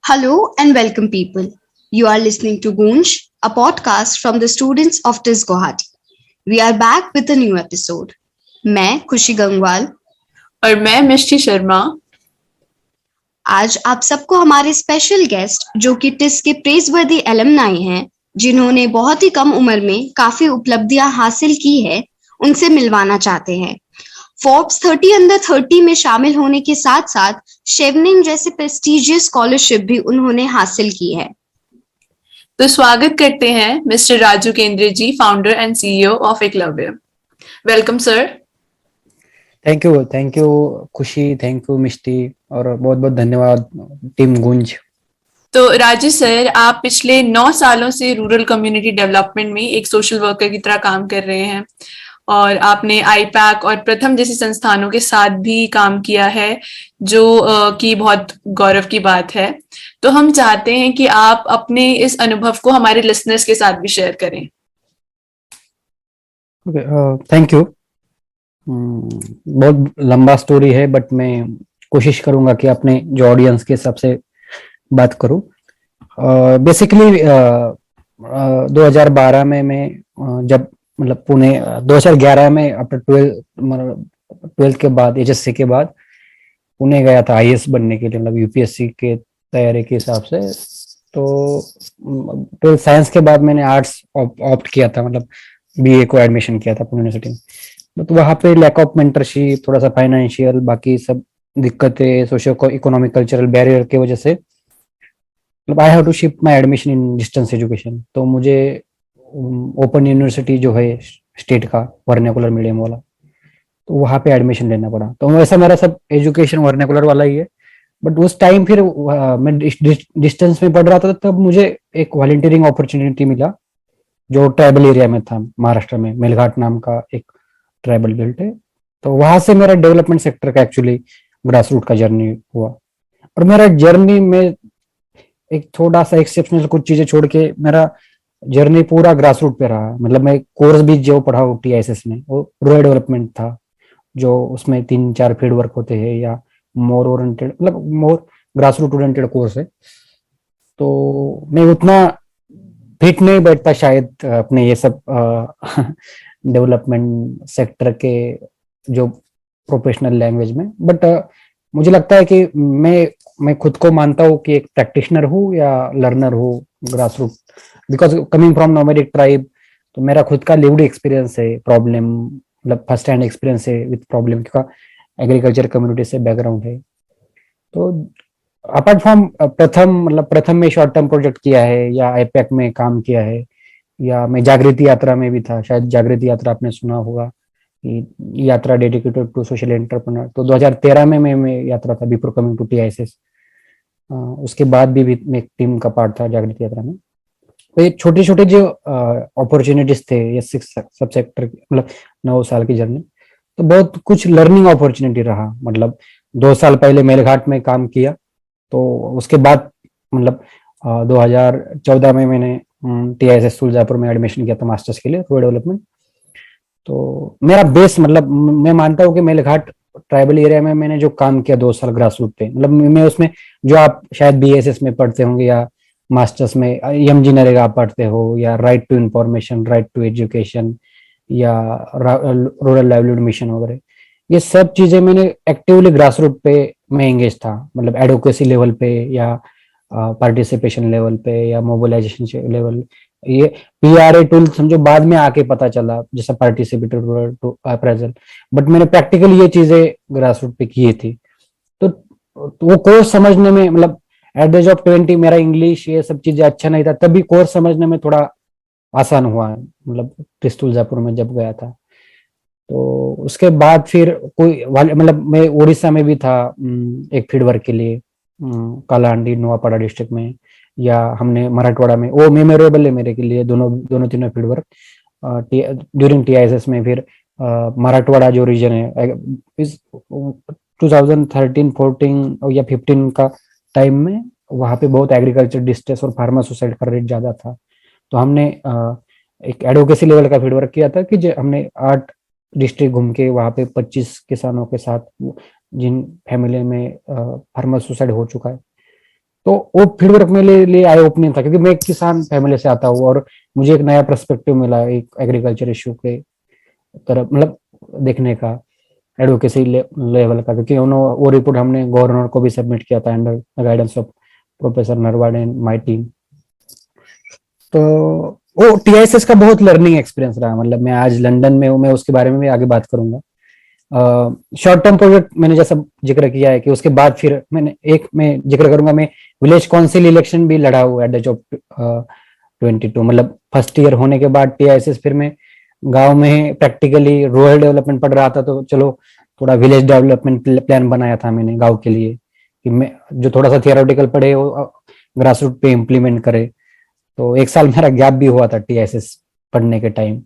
Hello and welcome, people. You are listening to Goonj, a podcast from the students of TIS Guwahati. We are back with a new episode. मैं खुशी गंगवाल और मैं मिष्टी शर्मा। आज आप सबको हमारे स्पेशल गेस्ट जो कि टिस के प्रेजवर्दी एलमनाई हैं, जिन्होंने बहुत ही कम उम्र में काफी उपलब्धियां हासिल की है, उनसे मिलवाना चाहते हैं। फोर्ब्स 30 अंडर 30 में शामिल होने के साथ साथ शेवनिंग जैसे प्रेस्टिजियस स्कॉलरशिप भी उन्होंने हासिल की है। तो स्वागत करते हैं mister Raju Kendre ji, founder and CEO of Eklavya. Welcome sir. Thank you Khushi, thank you Mishti और बहुत बहुत धन्यवाद टीम गुंज। तो राजू सर, आप पिछले 9 सालों से रूरल कम्युनिटी डेवलपमेंट में एक सोशल वर्कर की तरह काम कर रहे हैं और आपने आईपैक और प्रथम जैसी संस्थानों के साथ भी काम किया है, जो कि बहुत गौरव की बात है। तो हम चाहते हैं कि आप अपने इस अनुभव को हमारे लिसनर्स के साथ भी शेयर करें। Thank you. बहुत लंबा स्टोरी है, बट मैं कोशिश करूंगा कि अपने जो ऑडियंस के हिसाब से बात करूं। बेसिकली 2012 में मैं जब मतलब पुणे 2011 में आफ्टर 12th के बाद एचएससी के बाद पुणे गया था आईएएस बनने के लिए, मतलब यूपीएससी के तैयारी के हिसाब से। तो 12th साइंस के बाद मैंने आर्ट्स ऑप्ट किया था, मतलब बीए को एडमिशन किया था पुणे यूनिवर्सिटी में। तो वहाँ पे लैक ऑफ मेंटरशिप, थोड़ा सा फाइनेंशियल, बाकी सब दिक्कतें, सोशियो इकोनॉमिक कल्चरल बैरियर की वजह से मतलब I have to shift my admission in distance education. तो मुझे ओपन यूनिवर्सिटी जो है स्टेट का वर्नाकुलर मीडियम वाला, तो वहाँ पे एडमिशन लेना पड़ा। तो वैसा मेरा सब एजुकेशन वर्नाकुलर वाला ही है, बट उस टाइम फिर मैं डिस्टेंस में पढ़ रहा था, तब मुझे एक वॉलंटियरिंग अपॉर्चुनिटी मिला जो ट्राइबल एरिया में था, महाराष्ट्र में मेलघाट नाम का एक ट्राइबल बेल्ट है। तो वहां से मेरा डेवलपमेंट सेक्टर का एक्चुअली ग्रास रूट का जर्नी हुआ। और मेरा जर्नी में एक थोड़ा सा एक्सेप्शनल कुछ चीजें छोड़ के मेरा जर्नी पूरा ग्रास रूट पे रहा। मतलब मैं कोर्स भी जो पढ़ा हूँ टीआईएसएस में, वो रूरल डेवलपमेंट था, जो उसमें 3-4 फील्ड वर्क होते हैं या मोर ओरिएंटेड, मतलब मोर ग्रास रूट ओरिएंटेड कोर्स है। तो मैं उतना फिट नहीं बैठता शायद अपने ये सब डेवलपमेंट सेक्टर के जो प्रोफेशनल लैंग्वेज में, बट मुझे लगता है कि मैं खुद को मानता हूँ कि एक प्रैक्टिशनर हूँ या लर्नर हूँ grass root, because coming from nomadic tribe. तो मेरा खुद का लिव्ड एक्सपीरियंस है, प्रॉब्लम मतलब फर्स्ट हैंड एक्सपीरियंस है विद प्रॉब्लम का, एग्रीकल्चर कम्युनिटी से बैकग्राउंड है। तो अपार्ट फ्रॉम प्रथम में शॉर्ट टर्म प्रोजेक्ट किया है या आईपैक में काम किया है, या मैं जागृति यात्रा में भी था। शायद जागृति यात्रा आपने सुना होगा, यात्रा डेडिकेटेड टू सोशल एंटरप्रेन्योर। तो 2013 में मैं यात्रा था बिफोर कमिंग टू टीआईएसएस। उसके बाद भी मैं एक टीम का पार्ट था जागृति यात्रा में। तो ये छोटे छोटे जो अपॉर्चुनिटीज थे, ये 6 सब सेक्टर मतलब 9 साल की जर्नी, तो बहुत कुछ लर्निंग अपॉर्चुनिटी रहा। मतलब 2 साल पहले मेलघाट में काम किया, तो उसके बाद मतलब 2014 में मैंने टीआईएसएस तुलजापुर में एडमिशन किया था मास्टर्स के लिए रूरल डेवलपमेंट। तो मेरा बेस मतलब मैं मानता हूँ कि मेलघाट ट्राइबल एरिया में मैंने जो काम किया 2 साल ग्रास रूट पे, मतलब मैं उसमें जो आप शायद बीएसएस में पढ़ते होंगे या मास्टर्स में एमजी नरेगा आप पढ़ते हो, या right to information, right to education, या रूरल लाइवलीहुड मिशन वगैरह, ये सब चीजें मैंने एक्टिवली ग्रास रूट पे मैं एंगेज था। मतलब एडवोकेसी लेवल पे या पार्टिसिपेशन लेवल पे या मोबिलाइजेशन लेवल। ये पीआरए टूल समझो बाद में आके पता चला, जैसा participatory rural to appraisal, but मैंने प्रैक्टिकली ये चीजें ग्रास रूट पे की थी। तो वो कोर्स समझने में मतलब एट द एज ऑफ 20 मेरा इंग्लिश ये सब चीजें अच्छा नहीं था, तभी कोर्स समझने में थोड़ा आसान हुआ, मतलब टिस तुलजापुर में जब गया था। तो उसके बाद फिर कोई मतलब मैं उड़ीसा में भी था एक फील्ड वर्क के लिए, कालाहांडी नोआपाड़ा डिस्ट्रिक्ट में, या हमने मराठवाड़ा में, वो मेमोरेबल है मेरे के लिए, दोनों तीनों फील्ड वर्क ड्यूरिंग टीआईएसएस में। फिर मराठवाड़ा जो रीजन है इस 2013-14 या 15 का टाइम में, वहाँ पे बहुत एग्रीकल्चर डिस्ट्रेस और फार्मर सुसाइड का रेट ज्यादा था। तो हमने एक एडवोकेसी लेवल का फील्ड वर्क किया था कि हमने 8 डिस्ट्रिक्ट घूम के वहाँ पे 25 किसानों के साथ, जिन फैमिली में फार्मर सुसाइड हो चुका है, तो वो फीडबैक मेरे लिए आई ओपनिंग था, क्योंकि मैं एक किसान फैमिली से आता हूँ और मुझे एक नया पर्सपेक्टिव मिला एक एग्रीकल्चर इशू के तरफ, मतलब देखने का, एडवोकेसी लेवल का, क्योंकि उन्होंने वो रिपोर्ट हमने गवर्नर को भी सबमिट किया था under guidance of professor Narwad and my team. तो वो टीआईएसएस का बहुत लर्निंग एक्सपीरियंस रहा, मतलब मैं आज लंदन में हूँ, मैं उसके बारे में भी आगे बात करूंगा। शॉर्ट टर्म प्रोजेक्ट मैंने जैसा जिक्र किया है कि उसके बाद फिर मैं जिक्र करूंगा, मैं विलेज काउंसिल इलेक्शन भी लड़ा हुआ एट द एज ऑफ 22, मतलब फर्स्ट ईयर होने के बाद टीआईएसएस, फिर मैं गांव में प्रैक्टिकली रूरल डेवलपमेंट पढ़ रहा था, तो चलो थोड़ा विलेज डेवलपमेंट प्लान बनाया था मैंने गांव के लिए, कि मैं जो थोड़ा सा थियोरेटिकल पढ़े वो ग्रास रूट पे इम्प्लीमेंट करे। तो एक साल मेरा गैप भी हुआ था टीआईएसएस पढ़ने के टाइम।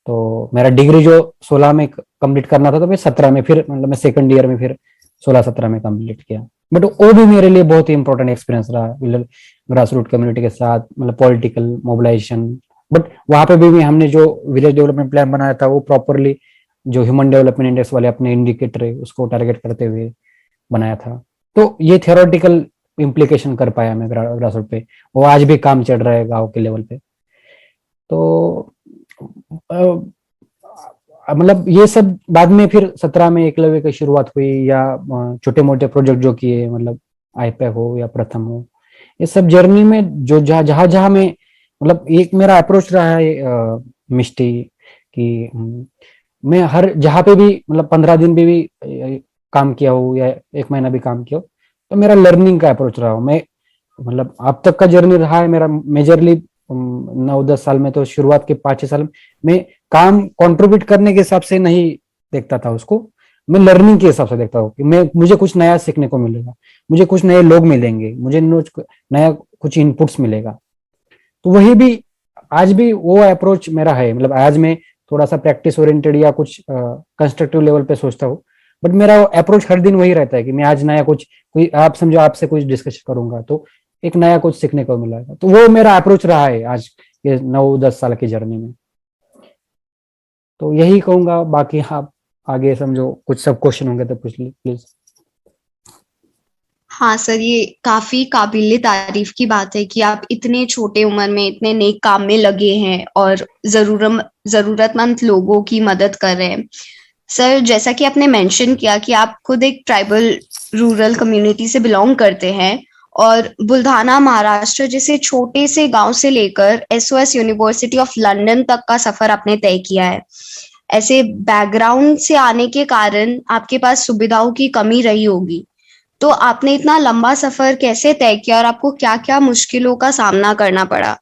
तो मेरा डिग्री जो 16 में कंप्लीट करना था, तो मैं 17 में फिर, मतलब मैं सेकंड ईयर में फिर 16-17 में कंप्लीट किया। बट वो भी मेरे लिए बहुत ही इंपॉर्टेंट एक्सपीरियंस रहा, मतलब ग्रास रूट कम्युनिटी के साथ, मतलब पॉलिटिकल मोबिलाइजेशन। बट वहां पे भी हमने जो विलेज डेवलपमेंट प्लान बनाया था वो प्रॉपरली जो ह्यूमन डेवलपमेंट इंडेक्स वाले अपने इंडिकेटर है उसको टारगेट करते हुए बनाया था। तो ये थियोरेटिकल इम्प्लीकेशन कर पाया मैं ग्रास रूट पे, वो आज भी काम चल रहा है गाँव के लेवल पे। तो मतलब ये सब बाद में फिर 17 में एकलव्य की शुरुआत हुई, या छोटे मोटे प्रोजेक्ट जो किए, मतलब आईपैक हो या प्रथम हो, ये सब जर्नी में जो जहां जहां में, मतलब एक मेरा अप्रोच रहा है मिष्टी कि मैं हर जहाँ पे भी, मतलब 15 दिन भी काम किया हो या 1 महीना भी काम किया हो, तो मेरा लर्निंग का अप्रोच रहा हो। मैं, मतलब अब तक का जर्नी रहा है मेरा मेजरली 9-10 साल में, तो शुरुआत के 5-6 साल में काम कंट्रीब्यूट करने के हिसाब से नहीं देखता था उसको, मैं लर्निंग के हिसाब से देखता हूँ कि मुझे कुछ नया सीखने को मिलेगा, मुझे कुछ नए लोग मिलेंगे, मुझे नया कुछ इनपुट्स मिलेगा। तो वही भी आज भी वो अप्रोच मेरा है, मतलब आज मैं थोड़ा सा प्रैक्टिस ओरिएंटेड या कुछ कंस्ट्रक्टिव लेवल पे सोचता हूँ, बट मेरा अप्रोच हर दिन वही रहता है कि मैं आज नया कुछ, कोई आप समझो आपसे कुछ डिस्कस करूंगा तो एक नया कुछ सीखने को मिलेगा। तो वो मेरा अप्रोच रहा है आज ये 9-10 साल की जर्नी में। तो यही कहूंगा, बाकी आप आगे समझो कुछ सब क्वेश्चन होंगे तो पूछ ली प्लीज। हाँ सर, ये काफी काबिले तारीफ की बात है कि आप इतने छोटे उम्र में इतने नेक काम में लगे हैं और जरूरतमंद लोगों की मदद कर रहे हैं। सर, जैसा कि आपने मेंशन किया कि आप खुद एक ट्राइबल रूरल कम्युनिटी से बिलोंग करते हैं और बुल्धाना महाराष्ट्र जैसे छोटे से गांव से लेकर एसओएस यूनिवर्सिटी ऑफ लंदन तक का सफर आपने तय किया है। ऐसे बैकग्राउंड से आने के कारण आपके पास सुविधाओं की कमी रही होगी, तो आपने इतना लंबा सफर कैसे तय किया और आपको क्या-क्या मुश्किलों का सामना करना पड़ा?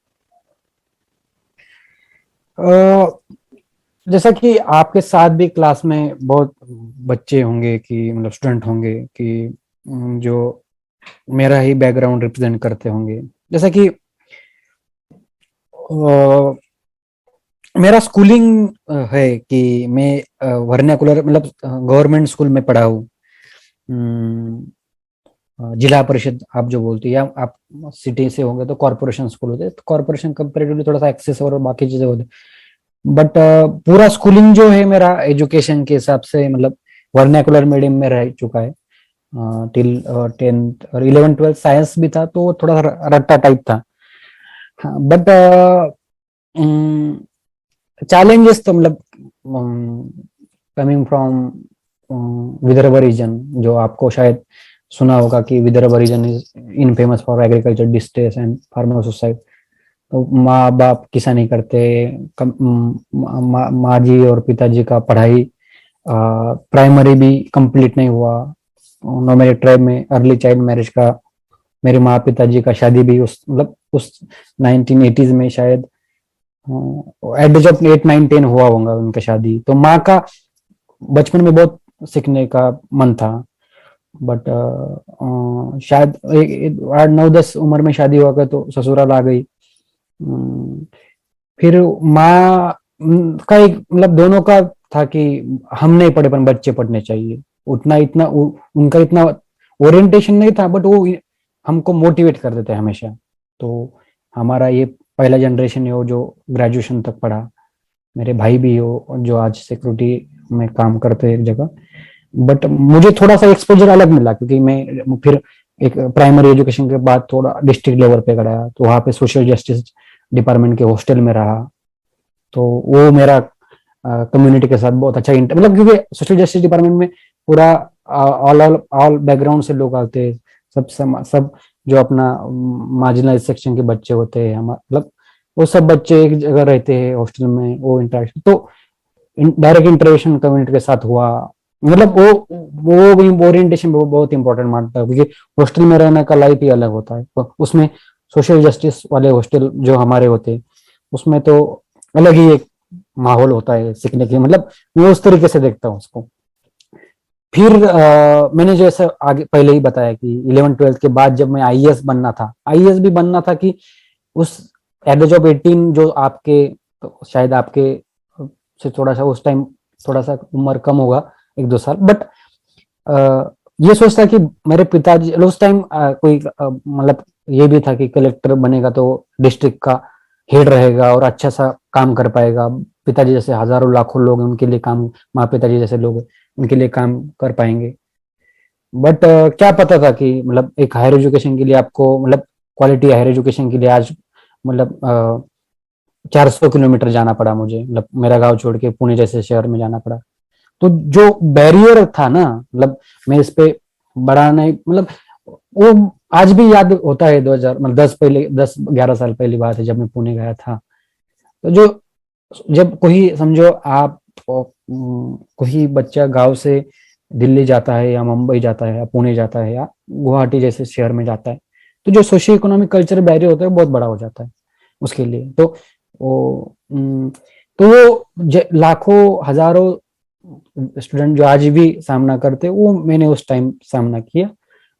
जैसा कि आपके साथ भी क्लास में बहुत बच्चे होंगे कि, मतलब स्टूडेंट होंगे कि जो मेरा ही बैकग्राउंड रिप्रेजेंट करते होंगे। जैसा कि मेरा स्कूलिंग है कि मैं वर्नाकुलर, मतलब गवर्नमेंट स्कूल में पढ़ा हूँ, जिला परिषद आप जो बोलते हैं, या आप सिटी से होंगे तो कॉर्पोरेशन स्कूल होते हैं, तो कॉर्पोरेशन कंपेरेटिवली थोड़ा सा एक्सेस और बाकी चीजें होती, बट पूरा स्कूलिंग जो है मेरा एजुकेशन के हिसाब से, मतलब वर्नाकुलर मीडियम में रह चुका है टिल 10th और 11th-12th साइंस भी था, तो थोड़ा सा रट्टा टाइप था। बट चैलेंजेस तो, मतलब कमिंग फ्रॉम विदर्भ रीजन, जो आपको शायद सुना होगा कि Vidarbha region is in famous for agriculture distress and farmer suicide. तो माँ बाप किसानी करते, माँ जी और पिताजी का पढ़ाई प्राइमरी भी कंप्लीट नहीं हुआ, नॉमिनल ट्राइब में अर्ली चाइल्ड मैरिज का, मेरे माँ पिताजी का शादी भी उस 1980s में शायद एट द ऑफ 8-9-10 हुआ होगा उनका शादी। तो माँ का बचपन में बहुत सीखने का मन था, बट शायद 8-9-10 उम्र में शादी हुआ तो ससुराल आ गई। फिर माँ का एक, मतलब दोनों का था कि हम नहीं पढ़े पर बच्चे पढ़ने चाहिए, उतना इतना उनका इतना ओरिएंटेशन नहीं था, बट वो हमको मोटिवेट कर देते हैं हमेशा। तो हमारा ये पहला जनरेशन है वो जो ग्रेजुएशन तक पढ़ा, मेरे भाई भी हो जो आज सिक्योरिटी में काम करते हैं एक जगह, बट मुझे थोड़ा सा एक्सपोजर अलग मिला, क्योंकि मैं फिर एक प्राइमरी एजुकेशन के बाद थोड़ा डिस्ट्रिक्ट लेवल पे गया, तो वहाँ पे सोशल जस्टिस डिपार्टमेंट के हॉस्टल में रहा। तो वो मेरा कम्युनिटी के साथ बहुत अच्छा मतलब, क्योंकि सोशल जस्टिस डिपार्टमेंट में पूरा ऑल ऑल बैकग्राउंड से लोग आते हैं, सब जो अपना मार्जिनलाइज सेक्शन के बच्चे होते हैं, मतलब वो सब बच्चे एक जगह रहते हैं हॉस्टल में, वो इंटरेक्शन तो डायरेक्ट इंटरेक्शन कम्युनिटी के साथ हुआ। मतलब वो ओरिएंटेशन बहुत इंपॉर्टेंट मानता है, क्योंकि हॉस्टल में रहने का लाइफ ही अलग होता है। तो उसमें सोशल जस्टिस वाले हॉस्टल जो हमारे होते हैं, उसमें तो अलग ही एक माहौल होता है सीखने के, मतलब मैं उस तरीके से देखता हूँ उसको। फिर मैंने जैसे आगे पहले ही बताया कि 11th-12th के बाद जब मैं आईएएस बनना था, आईएएस भी बनना था कि उस एट द एज ऑफ 18 जो आपके, तो शायद आपके से थोड़ा सा उस टाइम थोड़ा सा उम्र कम होगा, 1-2 साल, बट ये सोचता कि मेरे पिताजी उस टाइम कोई मतलब ये भी था कि कलेक्टर बनेगा तो डिस्ट्रिक्ट का हेड रहेगा और अच्छा सा काम कर पाएगा। पिताजी जैसे हजारों लाखों लोग हैं, उनके लिए काम, माँ पिताजी जैसे लोग हैं, उनके लिए काम कर पाएंगे। बट क्या पता था कि मतलब एक हायर एजुकेशन के लिए आपको, मतलब क्वालिटी हायर एजुकेशन के लिए आज मतलब 400 किलोमीटर जाना पड़ा मुझे, मतलब मेरा गांव छोड़ के पुणे जैसे शहर में जाना पड़ा। तो जो बैरियर था ना, मतलब मैं इस पे बड़ा नहीं, मतलब वो आज भी याद होता है। 2000 मतलब 10-11 साल पहली बात है जब मैं पुणे गया था। तो जो जब कोई समझो आप कोई बच्चा गांव से दिल्ली जाता है या मुंबई जाता है या पुणे जाता है या गुवाहाटी जैसे शहर में जाता है, तो जो सोशियो इकोनॉमिक कल्चर बैरियर होता है बहुत बड़ा हो जाता है उसके लिए। तो वो लाखों हजारों स्टूडेंट जो आज भी सामना करते, वो मैंने उस टाइम सामना किया,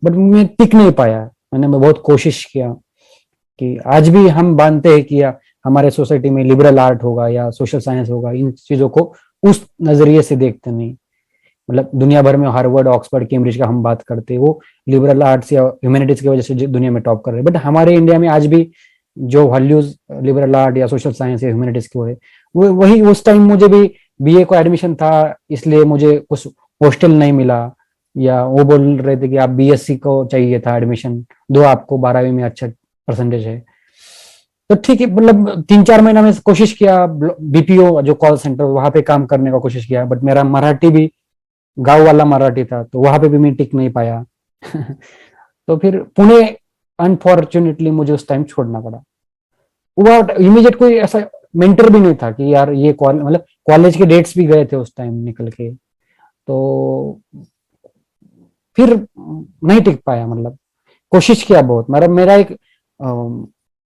बट मैं टिक नहीं पाया। मैं बहुत कोशिश किया कि आज भी हम मानते हैं कि हमारे सोसाइटी में लिबरल आर्ट होगा या सोशल साइंस होगा, इन चीजों को उस नजरिए से देखते नहीं। मतलब दुनिया भर में हार्वर्ड, ऑक्सफोर्ड, कैम्ब्रिज का हम बात करते हैं, वो लिबरल आर्ट्स या ह्यूमैनिटीज की वजह से दुनिया में टॉप कर रहे हैं। बट हमारे इंडिया में आज भी जो वैल्यूज लिबरल आर्ट या सोशल साइंस या ह्यूमैनिटीज की वो वही उस टाइम मुझे भी बीए को एडमिशन था, इसलिए मुझे कुछ हॉस्टल नहीं मिला, या वो बोल रहे थे कि आप बीएससी को चाहिए था एडमिशन, दो आपको 12वीं में अच्छा परसेंटेज है। तो ठीक है, मतलब 3-4 महीना में कोशिश किया, बीपीओ जो कॉल सेंटर वहां पे काम करने का कोशिश किया, बट मेरा मराठी भी गांव वाला मराठी था, तो वहां पे भी मैं टिक नहीं पाया। तो फिर पुणे अनफॉर्चुनेटली मुझे उस टाइम छोड़ना पड़ा। वो इमीडिएट कोई ऐसा मेंटर भी नहीं था कि यार ये मतलब कॉलेज के डेट्स भी गए थे उस टाइम निकल के, तो फिर नहीं टिक पाया। मतलब कोशिश किया बहुत, मेरा एक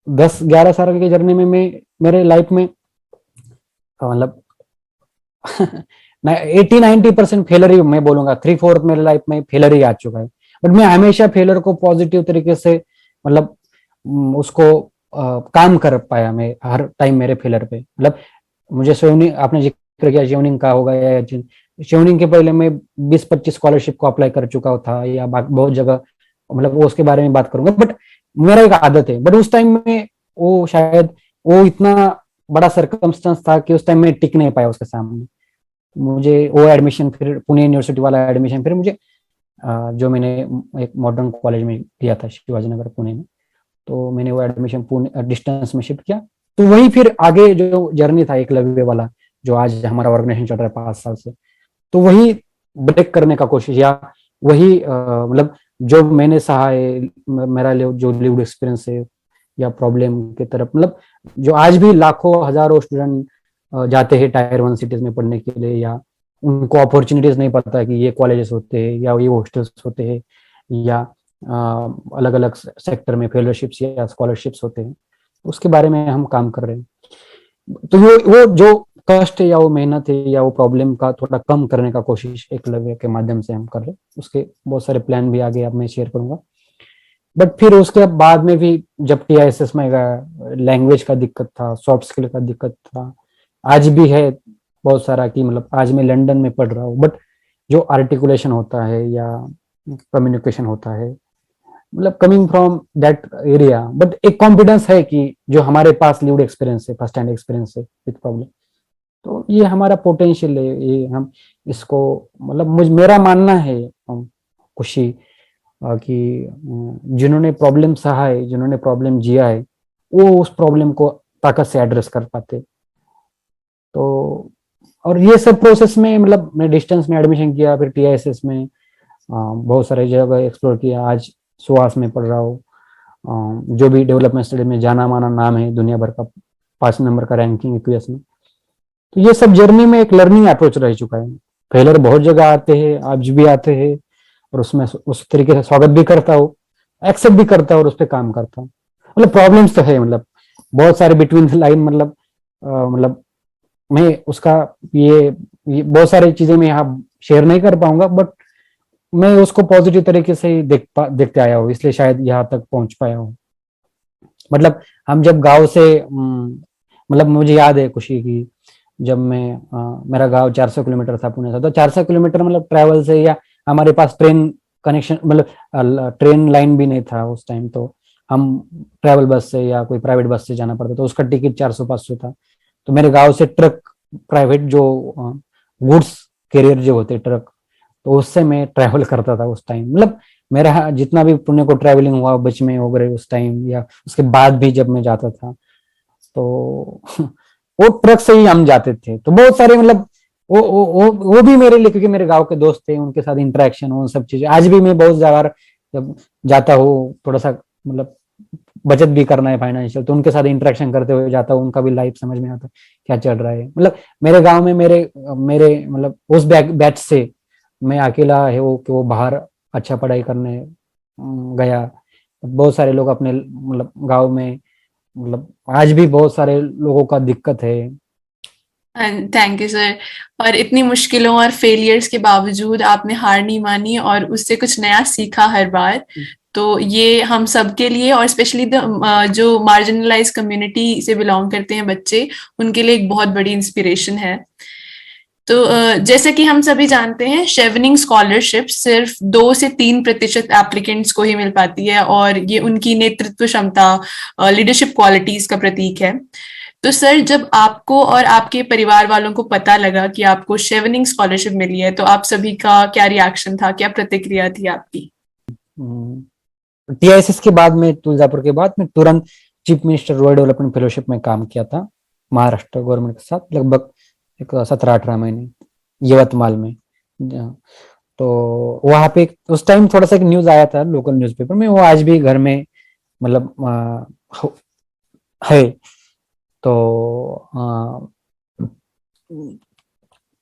10-11 साल की जर्नी में मैं मेरे लाइफ में मतलब 80-90% फेलर ही मैं बोलूंगा, 3/4 मेरे लाइफ में फेलर ही आ चुका है। बट मैं हमेशा फेलर को पॉजिटिव तरीके से मतलब उसको काम कर पाया। मैं हर टाइम मेरे फेलर पे, मतलब मुझे शेवनिंग, आपने जिक्र किया शेवनिंग का होगा, या शेवनिंग के पहले मैं 20-25 स्कॉलरशिप को अप्लाई कर चुका था, या बहुत जगह, मतलब वो उसके बारे में बात करूंगा। बट मेरा एक आदत है, बट उस टाइम में वो शायद वो इतना बड़ा सर्कमस्टेंस था कि उस टाइम में टिक नहीं पाया उसके सामने। मुझे वो एडमिशन, फिर पुणे यूनिवर्सिटी वाला एडमिशन, फिर मुझे जो मैंने एक मॉडर्न कॉलेज में दिया था शिवाजी नगर पुणे में, तो मैंने वो एडमिशन पुणे डिस्टेंस में शिफ्ट किया। तो वही फिर आगे जो जर्नी था एकलव्य वाला, जो आज हमारा ऑर्गेनाइजेशन चल रहा है 5 साल से, तो वही ब्रेक करने का कोशिश, या वही मतलब जो मैंने सहा है, मेरा जो लिव्ड एक्सपीरियंस है या प्रॉब्लम की तरफ, मतलब जो आज भी लाखों हजारों स्टूडेंट जाते हैं टायर 1 सिटीज में पढ़ने के लिए, या उनको अपॉर्चुनिटीज नहीं पता कि ये कॉलेजेस होते हैं या ये हॉस्टल्स होते हैं, या अलग अलग सेक्टर में फेलोशिप्स या स्कॉलरशिप्स होते हैं, उसके बारे में हम काम कर रहे हैं। तो वो जो कष्ट या वो मेहनत है या वो प्रॉब्लम का थोड़ा कम करने का कोशिश एकलव्य के माध्यम से हम कर रहे हैं। उसके बहुत सारे प्लान भी आगे अब मैं शेयर करूंगा। बट फिर उसके बाद में भी जब टीआईएसएस में गया, लैंग्वेज का दिक्कत था, सॉफ्ट स्किल का दिक्कत था, आज भी है बहुत सारा, कि मतलब आज मैं लंदन में पढ़ रहा हूँ, बट जो आर्टिकुलेशन होता है या कम्युनिकेशन होता है, मतलब coming from that area, but एक कॉन्फिडेंस है कि जो हमारे पास लिव्ड एक्सपीरियंस है, फर्स्ट हैंड एक्सपीरियंस है विद प्रॉब्लम, तो ये हमारा पोटेंशियल है, ये हम इसको, मतलब मेरा मानना है खुशी, कि जिन्होंने प्रॉब्लम सहा है, जिन्होंने प्रॉब्लम जिया है, वो उस प्रॉब्लम को ताकत से एड्रेस कर पाते। तो और ये सब प्रोसेस में मतलब मैं डिस्टेंस में एडमिशन किया, फिर टीआईएसएस में बहुत सारे जगह एक्सप्लोर किया। आज सुहास में पढ़ रहा हूँ, जो भी डेवलपमेंट स्टडी में जाना माना नाम है, दुनिया भर का 5 नंबर का रैंकिंग यूएस में। तो ये सब जर्नी में एक लर्निंग अप्रोच रह चुका है। फेलर बहुत जगह आते हैं, आज भी आते हैं, और उसमें उस तरीके से स्वागत भी करता हूँ, एक्सेप्ट भी करता हूँ और उस पर काम करता हूँ। मतलब प्रॉब्लम्स तो है, मतलब बहुत सारे बिटवीन द लाइन, मतलब मैं उसका ये बहुत सारी चीजें मैं यहाँ शेयर नहीं कर पाऊंगा, बट मैं उसको पॉजिटिव तरीके से ही देखते आया हूँ, इसलिए शायद यहाँ तक पहुंच पाया हूँ। मतलब हम जब गांव से मतलब मुझे याद है खुशी की, जब मैं मेरा गांव 400 किलोमीटर था पुणे से, तो 400 किलोमीटर मतलब ट्रैवल से, या हमारे पास ट्रेन कनेक्शन मतलब ट्रेन लाइन भी नहीं था उस टाइम, तो हम ट्रैवल बस से या कोई प्राइवेट बस से जाना पड़ता, तो उसका टिकट 400-500 था। तो मेरे गांव से ट्रक, प्राइवेट जो गुड्स कैरियर जो होते ट्रक, तो उससे मैं ट्रैवल करता था उस टाइम। मतलब मेरा जितना भी पुणे को ट्रैवलिंग हुआ बच में वगैरह उस टाइम, या उसके बाद भी जब मैं जाता था, तो वो ट्रक से ही हम जाते थे। तो बहुत सारे मतलब वो भी मेरे लिए, क्योंकि मेरे गांव के दोस्त थे, उनके साथ इंटरेक्शन, वो सब चीजें आज भी मैं बहुत ज्यादा जब जाता हूँ, थोड़ा सा मतलब बचत भी करना है फाइनेंशियल, तो उनके साथ इंटरेक्शन करते हुए जाता हूँ, उनका भी लाइफ समझ में आता है क्या चल रहा है। मतलब मेरे गांव में मेरे मेरे मतलब उस बैच से मैं अकेला है वो कि वो बाहर अच्छा पढ़ाई करने गया। बहुत सारे लोग अपने मतलब गांव में, मतलब आज भी बहुत सारे लोगों का दिक्कत है। Thank you sir. और इतनी मुश्किलों और फेलियर्स के बावजूद आपने हार नहीं मानी और उससे कुछ नया सीखा हर बार। तो ये हम सबके लिए, और स्पेशली जो मार्जिनलाइज कम्युनिटी से बिलोंग करते हैं बच्चे, उनके लिए एक बहुत बड़ी इंस्पिरेशन है। तो जैसे कि हम सभी जानते हैं, शेवनिंग स्कॉलरशिप सिर्फ 2 से 3% एप्लीकेंट्स को ही मिल पाती है, और ये उनकी नेतृत्व क्षमता, लीडरशिप क्वालिटीज का प्रतीक है। तो सर, जब आपको और आपके परिवार वालों को पता लगा कि आपको शेवनिंग स्कॉलरशिप मिली है, तो आप सभी का क्या रिएक्शन था, क्या प्रतिक्रिया थी आपकी? टीआईएसएस के बाद में, तुलजापुर के बाद में तुरंत chief minister rural development fellowship में काम किया था महाराष्ट्र गवर्नमेंट के साथ, लगभग एक 17-18 महीने यवतमाल में। तो वहां पे उस टाइम थोड़ा सा एक न्यूज आया था लोकल न्यूज़पेपर में, वो आज भी घर में मतलब है। तो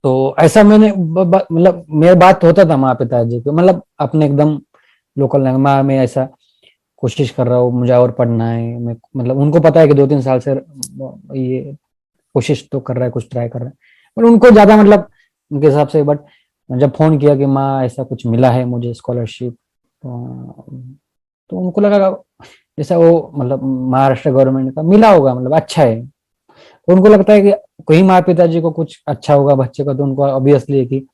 तो ऐसा मैंने मतलब मेरा बात होता था माँ पिताजी को, मतलब अपने एकदम लोकल लैंग्वेज, माँ मैं ऐसा कोशिश कर रहा हूँ, मुझे और पढ़ना है। मैं मतलब उनको पता है कि 2-3 साल से ये कोशिश तो कर रहा है, कुछ ट्राई कर रहा है, पर उनको ज्यादा मतलब उनके हिसाब से। बट जब फोन किया कि माँ ऐसा कुछ मिला है मुझे स्कॉलरशिप, तो उनको लगा जैसा वो मतलब महाराष्ट्र गवर्नमेंट का मिला होगा, मतलब अच्छा है। तो उनको लगता है कि कहीं माँ पिताजी को कुछ अच्छा होगा बच्चे का, तो उनको ऑब्वियसली है कि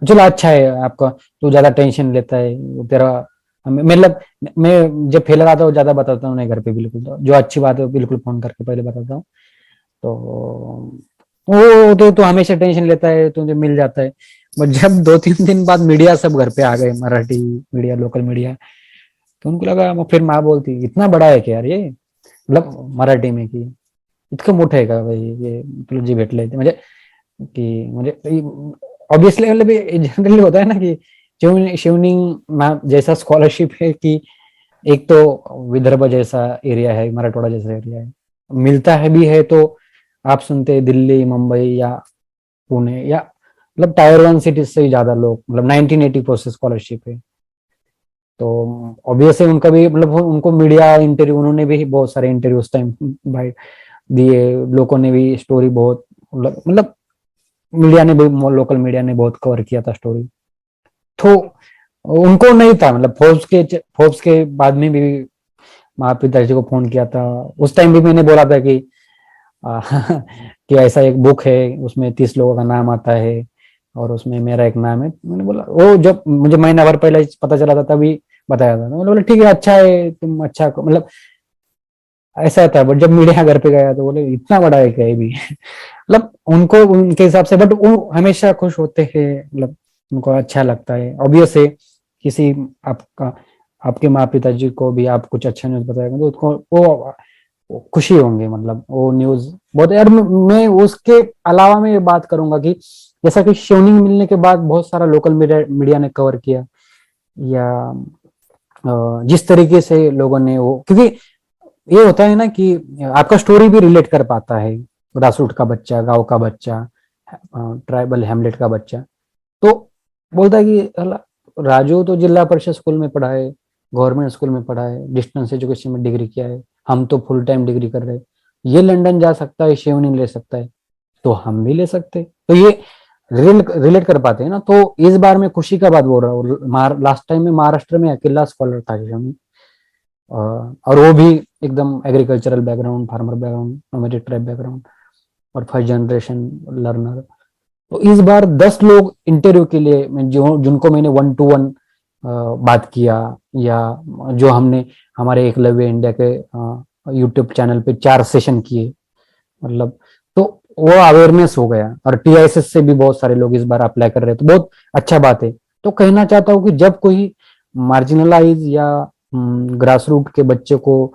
चलो अच्छा है आपका, तो ज्यादा टेंशन लेता है तेरा। मतलब मैं जब फेलर आता हूँ ज्यादा बताता हूँ नहीं घर पे, बिल्कुल, तो जो अच्छी बात है बिल्कुल फोन करके पहले बताता हूँ। तो वो तो हमेशा टेंशन लेता है, तो मुझे मिल जाता है। बट जब 2-3 दिन बाद मीडिया सब घर पे आ गए, मराठी मीडिया, लोकल मीडिया, तो उनको लगा, फिर माँ बोलती इतना बड़ा है क्या यार ये, मतलब मराठी में कि इतकं मोठं आहे का भाई ये, तुला भेटलंय ते, म्हणजे की म्हणजे ऑब्वियसली मतलब जनरली होता है ना कि शिवनिंग जैसा स्कॉलरशिप है कि एक तो विदर्भ जैसा एरिया है, मराठवाड़ा जैसा एरिया है, मिलता है भी है तो आप सुनते हैं दिल्ली, मुंबई या पुणे या मतलब टायर 1 सिटीज से ही ज्यादा लोग, मतलब 1980 स्कॉलरशिप है। तो ऑब्वियसली उनका भी मतलब उनको मीडिया इंटरव्यू, उन्होंने भी बहुत सारे इंटरव्यू उस टाइम भाई दिए, लोगों ने भी स्टोरी बहुत मतलब मीडिया ने भी, लोकल मीडिया ने बहुत कवर किया था स्टोरी। तो उनको नहीं था, मतलब फोर्ब्स के बाद में भी माँ पिताजी को फोन किया था। उस टाइम भी मैंने बोला था कि कि ऐसा एक बुक है उसमें 30 लोगों का नाम आता है और उसमें मेरा एक नाम है। मैंने बोला, वो जब मुझे महीना भर पहले पता चला था तभी बताया था। मैंने बोला ठीक है, अच्छा है, तुम अच्छा मतलब ऐसा था। बट जब मीडिया घर पे गया तो बोले इतना बड़ा है क्या ये भी मतलब उनको उनके हिसाब से, बट वो हमेशा खुश होते हैं, मतलब उनको अच्छा लगता है। ऑब्वियस है किसी आपका आपके माँ पिताजी को भी आप कुछ अच्छा न्यूज बताएंगे तो उसको वो खुशी होंगे, मतलब वो न्यूज बहुत यार। मैं उसके अलावा मैं ये बात करूंगा कि जैसा कि शिवनिंग मिलने के बाद बहुत सारा लोकल मीडिया ने कवर किया, या जिस तरीके से लोगों ने वो, क्योंकि ये होता है ना कि आपका स्टोरी भी रिलेट कर पाता है, ग्रासरूट का बच्चा, गांव का बच्चा, ट्राइबल हैमलेट का बच्चा, तो बोलता है कि "अला, राजू तो जिला परिषद स्कूल में पढ़ा है, गवर्नमेंट स्कूल में पढ़ा है, डिस्टेंस एजुकेशन में डिग्री किया है, हम तो फुल टाइम डिग्री कर रहे हैं, ये लंदन जा सकता है, शेवनिंग ले सकता है, तो हम भी ले सकते हैं।" तो ये रिलेट कर पाते हैं ना। तो इस बार मैं खुशी का बात बोल रहा हूँ, लास्ट टाइम में महाराष्ट्र में अकेला स्कॉलर था शेवनिंग, और वो भी एकदम agricultural background, farmer background, nomadic tribe background, और फर्स्ट जनरेशन लर्नर। तो इस बार 10 लोग इंटरव्यू के लिए, जो जिनको मैंने 1-to-1 बात किया, या जो हमने हमारे एकलव्य इंडिया के यूट्यूब चैनल पे 4 सेशन किए, मतलब तो वो अवेयरनेस हो गया। और TISS से भी बहुत सारे लोग इस बार अप्लाई कर रहे हैं, तो बहुत अच्छा बात है। तो कहना चाहता हूँ कि जब कोई मार्जिनलाइज या ग्रास रूट के बच्चे को,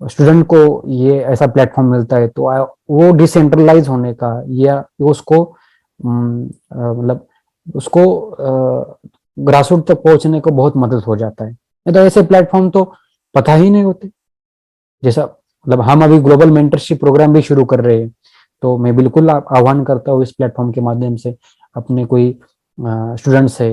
स्टूडेंट को ये ऐसा प्लेटफॉर्म मिलता है, तो वो डिसेंट्रलाइज होने का, या उसको मतलब उसको ग्रास रूट तक पहुंचने को बहुत मदद हो जाता है। नहीं तो ऐसे प्लेटफॉर्म तो पता ही नहीं होते। जैसा मतलब हम अभी ग्लोबल मेंटरशिप प्रोग्राम भी शुरू कर रहे हैं, तो मैं बिल्कुल आह्वान करता हूँ इस प्लेटफॉर्म के माध्यम से अपने कोई स्टूडेंट्स है,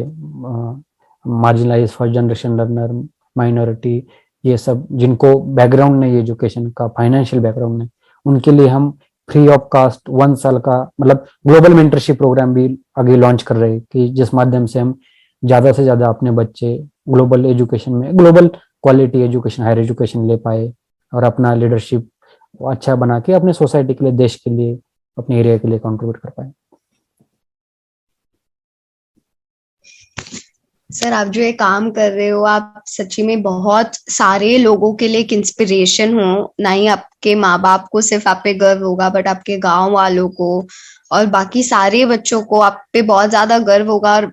marginalise, first generation learner, minority, ये सब जिनको बैकग्राउंड नहीं एजुकेशन का, फाइनेंशियल बैकग्राउंड नहीं, उनके लिए हम फ्री ऑफ कास्ट 1 साल का मतलब ग्लोबल मेंटरशिप प्रोग्राम भी आगे लॉन्च कर रहे हैं, कि जिस माध्यम से हम ज्यादा से ज्यादा अपने बच्चे ग्लोबल एजुकेशन में, global quality education, higher education ले पाए, और अपना लीडरशिप अच्छा बना के अपने सोसाइटी के लिए, देश के लिए, अपने एरिया के लिए कंट्रीब्यूट कर पाए। सर, आप जो ये काम कर रहे हो, आप सच्ची में बहुत सारे लोगों के लिए एक इंस्पिरेशन हो। ना ही आपके माँ बाप को सिर्फ आप पे गर्व होगा, बट आपके गांव वालों को और बाकी सारे बच्चों को आप पे बहुत ज्यादा गर्व होगा। और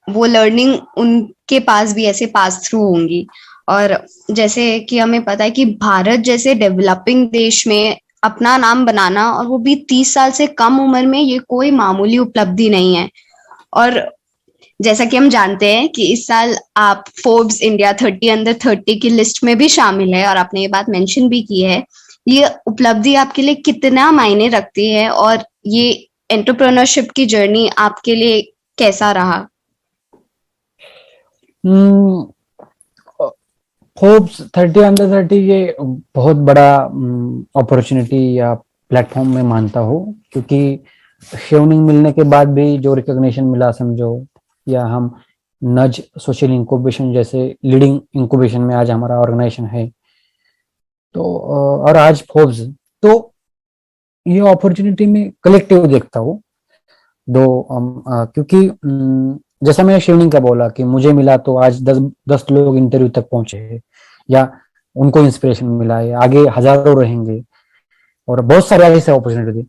वो लर्निंग उनके पास भी ऐसे पास थ्रू होंगी। और जैसे कि हमें पता है कि भारत जैसे डेवलपिंग देश में अपना नाम बनाना, और वो भी 30 साल से कम उम्र में, ये कोई मामूली उपलब्धि नहीं है। और जैसा कि हम जानते हैं कि इस साल आप फोर्ब्स इंडिया 30 अंडर 30 की लिस्ट में भी शामिल है, और आपने ये बात मेंशन भी की है। ये उपलब्धि आपके लिए कितना मायने रखती है, और ये एंटरप्रेन्योरशिप की जर्नी आपके लिए कैसा रहा? फोर्ब्स 30 अंडर 30 ये बहुत बड़ा अपॉर्चुनिटी या प्लेटफॉर्म में मानता हूँ, क्योंकि शेवनिंग मिलने के बाद भी जो रिकॉग्निशन मिला समझो, या हम नज सोशल इंक्यूबेशन जैसे लीडिंग इंक्यूबेशन में आज हमारा ऑर्गेनाइजेशन है, तो और आज फोर्ब्स, तो ये अपॉर्चुनिटी में कलेक्टिव देखता हूँ। क्योंकि जैसा मैंने शेवनिंग का बोला कि मुझे मिला, तो आज 10 लोग इंटरव्यू तक पहुंचे हैं, या उनको इंस्पिरेशन मिला है, आगे हजारों रहेंगे, और बहुत सारे ऐसे अपॉर्चुनिटी थी।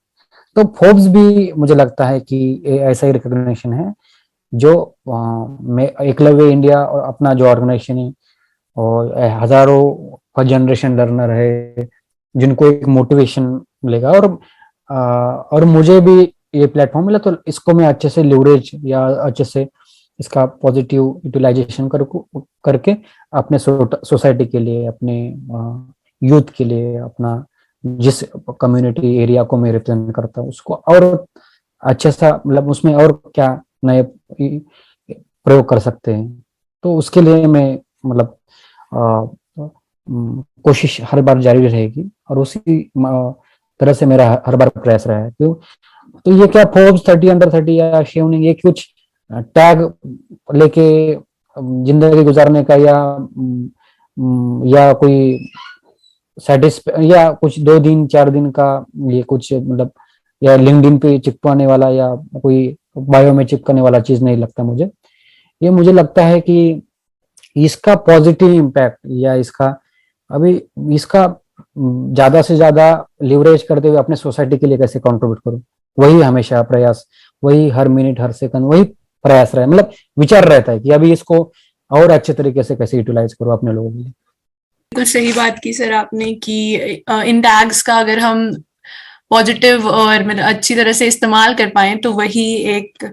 तो फोर्ब्स भी मुझे लगता है कि ऐसा ही रिकॉग्निशन है, जो मैं एकलव्य इंडिया और अपना जो ऑर्गेनाइजेशन है, और हजारों का जनरेशन लर्नर है, जिनको एक मोटिवेशन मिलेगा, और मुझे भी ये प्लेटफॉर्म मिला, तो इसको मैं अच्छे से लिवरेज या अच्छे से इसका पॉजिटिव यूटिलाइजेशन करके अपने सोसाइटी के लिए, अपने यूथ के लिए, अपना जिस कम्युनिटी एरिया को मैं रिप्रेजेंट करता हूँ उसको और अच्छे सा, मतलब उसमें और क्या नए प्रयोग कर सकते हैं, तो उसके लिए मैं मतलब कोशिश हर बार जारी रहेगी, और उसी तरह से मेरा हर बार प्रयास रहा है। तो ये क्या फोर्ब्स 30 अंडर 30 या शेवनिंग, ये कुछ टैग लेके जिंदगी गुजारने का, या कोई या कुछ 2 दिन 4 दिन का ये कुछ मतलब, या लिंक्डइन पे चिपकाने वाला, या कोई बायो में चिपकाने वाला चीज नहीं लगता मुझे। ये मुझे लगता है कि इसका पॉजिटिव इम्पैक्ट, या इसका ज्यादा से ज्यादा लिवरेज करते हुए अपने सोसाइटी के लिए कैसे कंट्रीब्यूट करूं, वही हमेशा प्रयास, वही हर मिनट हर सेकंड, वही प्रयास रहे, मतलब विचार रहता है कि अभी इसको और अच्छे तरीके से कैसे यूटिलाइज करो अपने लोगों के लिए। बिल्कुल सही बात की सर आपने कि इन टैग्स का अगर हम पॉजिटिव और मतलब अच्छी तरह से इस्तेमाल कर पाए तो वही एक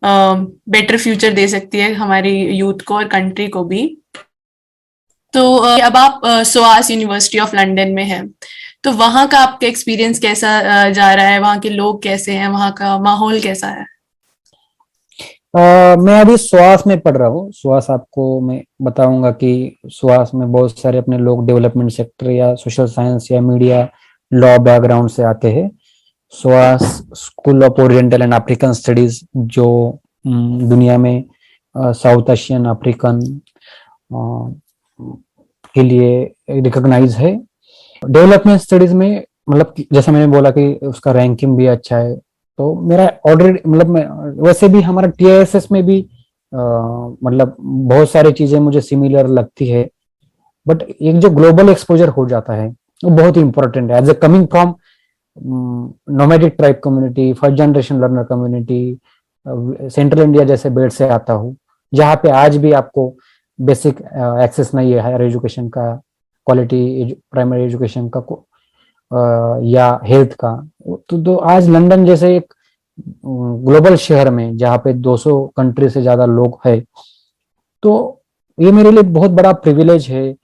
बेटर फ्यूचर दे सकती है हमारी यूथ को और कंट्री को भी। तो अब आप सोआस यूनिवर्सिटी ऑफ लंदन में हैं, तो वहाँ का आपका एक्सपीरियंस कैसा जा रहा है? वहाँ के लोग कैसे हैं? वहाँ का माहौल कैसा है? मैं अभी स्वास में पढ़ रहा हूँ। स्वास आपको मैं बताऊंगा कि स्वास में बहुत सारे अपने लोग डेवलपमेंट सेक्टर या सोशल साइंस या मीडिया लॉ बैकग्राउंड से आते हैं। स्वास school of oriental and African studies जो दुनिया में साउथ एशियन अफ्रीकन के लिए रिकॉग्नाइज है। डेवलपमेंट स्टडीज में मतलब जैसा मैंने बोला कि उसका रैंकिंग भी अच्छा है, तो मेरा ऑलरेडी मतलब मैं वैसे भी हमारा टीआईएसएस में भी मतलब बहुत सारी चीजें मुझे सिमिलर लगती है, बट एक जो ग्लोबल एक्सपोजर हो जाता है वो बहुत इंपॉर्टेंट है। As a coming from nomadic tribe community, first generation learner community, central India जैसे बेल्ट से आता हूँ, जहाँ पे आज भी आपको बेसिक एक्सेस नहीं है हायर एजुकेशन का, क्वालिटी प्राइमरी एजुकेशन का या हेल्थ का। तो आज लंदन जैसे एक ग्लोबल शहर में जहाँ पे 200 कंट्री से ज्यादा लोग है, तो ये मेरे लिए बहुत बड़ा प्रिविलेज है,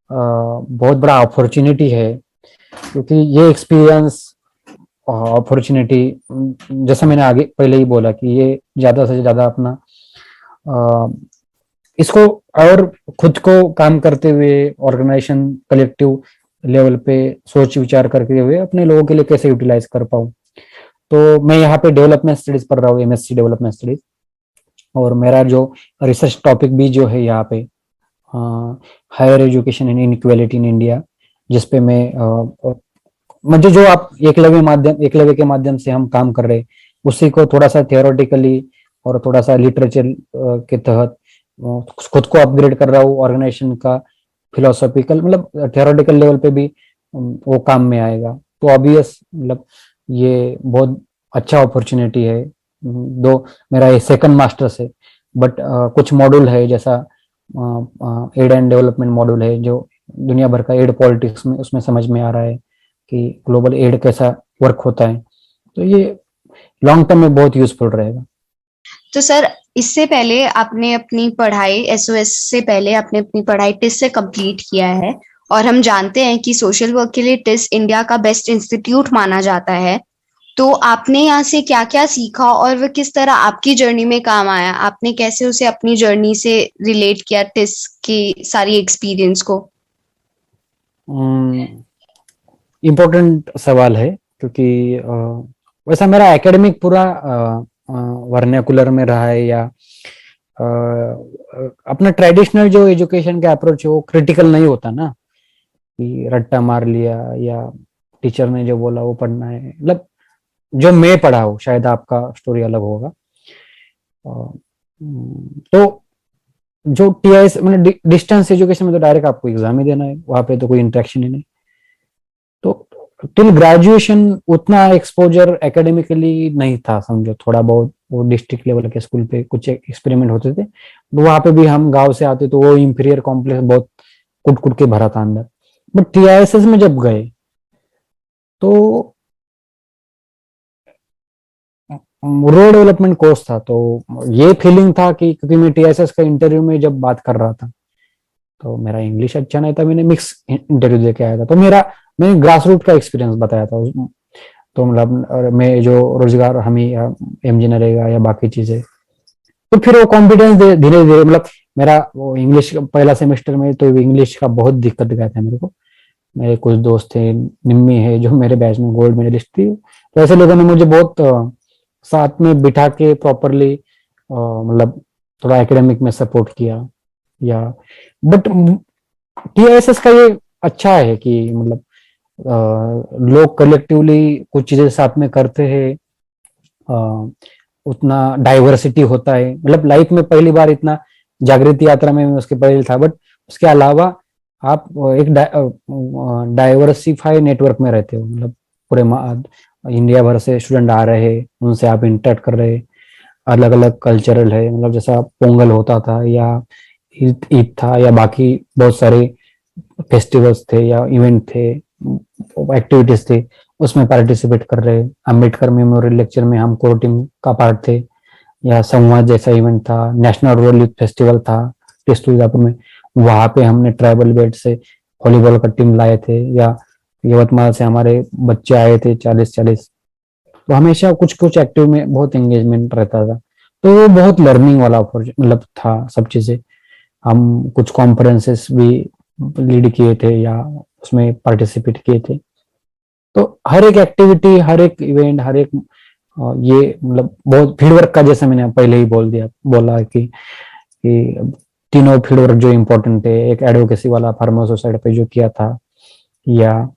बहुत बड़ा अपॉर्चुनिटी है, क्योंकि ये एक्सपीरियंस अपॉर्चुनिटी जैसा मैंने आगे पहले ही बोला कि ये ज्यादा से ज्यादा अपना इसको और खुद को काम करते हुए ऑर्गेनाइजेशन कलेक्टिव लेवल पे सोच विचार करते हुए अपने लोगों के लिए कैसे यूटिलाइज कर पाऊँ। तो मैं यहाँ पे डेवलपमेंट स्टडीज पढ़ रहा हूँ, एमएससी डेवलपमेंट स्टडीज, और मेरा जो रिसर्च टॉपिक भी जो है यहाँ पे higher education and inequality in India, जिसपे मैं मुझे जो आप एकलव्य के माध्यम से हम काम कर रहे हैं उसी को थोड़ा सा थियोरेटिकली और थोड़ा सा लिटरेचर के तहत खुद को अपग्रेड कर रहा हूँ। ऑर्गेनाइजेशन का फिलोसॉफिकल मतलब थियोरेटिकल लेवल पे भी वो काम में आएगा। तो ऑब्वियस मतलब ये बहुत अच्छा अपॉर्चुनिटी है। दो मेरा ये सेकंड मास्टर्स है, बट कुछ मॉड्यूल है जैसा एड एंड डेवलपमेंट मॉड्यूल है जो दुनिया भर का एड पॉलिटिक्स में उसमें समझ में आ रहा है कि ग्लोबल एड कैसा वर्क होता है, तो ये लॉन्ग टर्म में बहुत यूजफुल रहेगा। तो सर इससे पहले आपने अपनी पढ़ाई एसओएस से पहले आपने अपनी पढ़ाई टिस से कंप्लीट किया है, और हम जानते हैं कि सोशल वर्क के लिए टिस इंडिया का बेस्ट इंस्टीट्यूट माना जाता है। तो आपने यहाँ से क्या क्या सीखा और वह किस तरह आपकी जर्नी में काम आया? आपने कैसे उसे अपनी जर्नी से रिलेट किया टिस की सारी एक्सपीरियंस को? इम्पोर्टेंट सवाल है, क्योंकि वैसा मेरा एकेडमिक पूरा वर्नाकुलर में रहा है, या अपना ट्रेडिशनल जो एजुकेशन का अप्रोच है वो क्रिटिकल नहीं होता ना, कि रट्टा मार लिया या टीचर ने जो बोला वो पढ़ना है। मतलब जो मैं पढ़ा हूँ, शायद आपका स्टोरी अलग होगा। तो जो टीआईएस मतलब डिस्टेंस एजुकेशन में तो डायरेक्ट आपको एग्जाम ही देना है, वहां पे तो कोई इंटरेक्शन ही नहीं। तो टिल ग्रेजुएशन उतना एक्सपोजर एकेडमिकली नहीं था, समझो थोड़ा बहुत वो डिस्ट्रिक्ट लेवल के स्कूल पे कुछ एक्सपेरिमेंट होते थे, तो वहां पे भी हम गांव से आते तो वो इंफीरियर कॉम्प्लेक्स बहुत कुट कुट के भरा था अंदर। बट टीआईएसएस में जब गए तो रूरल डेवलपमेंट कोर्स था, तो ये फीलिंग था कि क्योंकि मैं टीआईएसएस का इंटरव्यू में जब बात कर रहा था तो मेरा इंग्लिश अच्छा नहीं था, मैंने मिक्स इंटरव्यू दे के आया था, तो मैंने ग्रास रूट का एक्सपीरियंस बताया था। तो मतलब मैं जो रोजगार हमें एमजी नरेगा या बाकी चीजें, तो फिर वो कॉन्फिडेंस धीरे धीरे मतलब मेरा वो इंग्लिश पहला सेमेस्टर में तो इंग्लिश का बहुत दिक्कत गया था मेरे को। मेरे कुछ दोस्त थे, निम्मी है जो मेरे बैच में गोल्ड मेडलिस्ट थी, तो ऐसे लोगों ने मुझे बहुत साथ में बिठा के प्रॉपरली मतलब थोड़ा एकेडमिक में सपोर्ट किया। या बट टीआईएसएस का ये अच्छा है कि मतलब लोग कलेक्टिवली कुछ चीजें साथ में करते हैं, उतना डाइवर्सिटी होता है। मतलब लाइफ में पहली बार इतना जागृति यात्रा में उसके पहले था, बट उसके अलावा आप एक डाइवर्सिफाई नेटवर्क में रहते हो। मतलब पूरे इंडिया भर से स्टूडेंट आ रहे हैं, उनसे आप इंटरेक्ट कर रहे हैं, अलग अलग कल्चरल है, मतलब जैसा पोंगल होता था या ईद ईद था या बाकी बहुत सारे फेस्टिवल्स थे या इवेंट थे, एक्टिविटीज थे, उसमें पार्टिसिपेट कर रहे। अम्बेडकर मेमोरियल लेक्चर में हम कोर टीम का पार्ट थे, या संवाद जैसा इवेंट था, नेशनल रूरल यूथ फेस्टिवल था टेस्ट उदयपुर में, वहां पे हमने ट्राइबल बेल्ट से वॉलीबॉल का टीम लाए थे, या यवतमाल से हमारे बच्चे आए थे 40-40। तो हमेशा कुछ कुछ एक्टिव में बहुत एंगेजमेंट रहता था, तो वो बहुत लर्निंग वाला मतलब था सब चीजें। हम कुछ कॉन्फ्रेंसेस भी लीड किए थे या उसमें पार्टिसिपेट किए थे। तो हर एक एक्टिविटी, हर एक इवेंट, हर एक ये मतलब बहुत फील्ड वर्क का, जैसे मैंने पहले ही बोला कि तीनों फील्ड वर्क जो इम्पोर्टेंट है, एक एडवोकेसी वाला फार्मर सोसाइटी पे जो किया था, या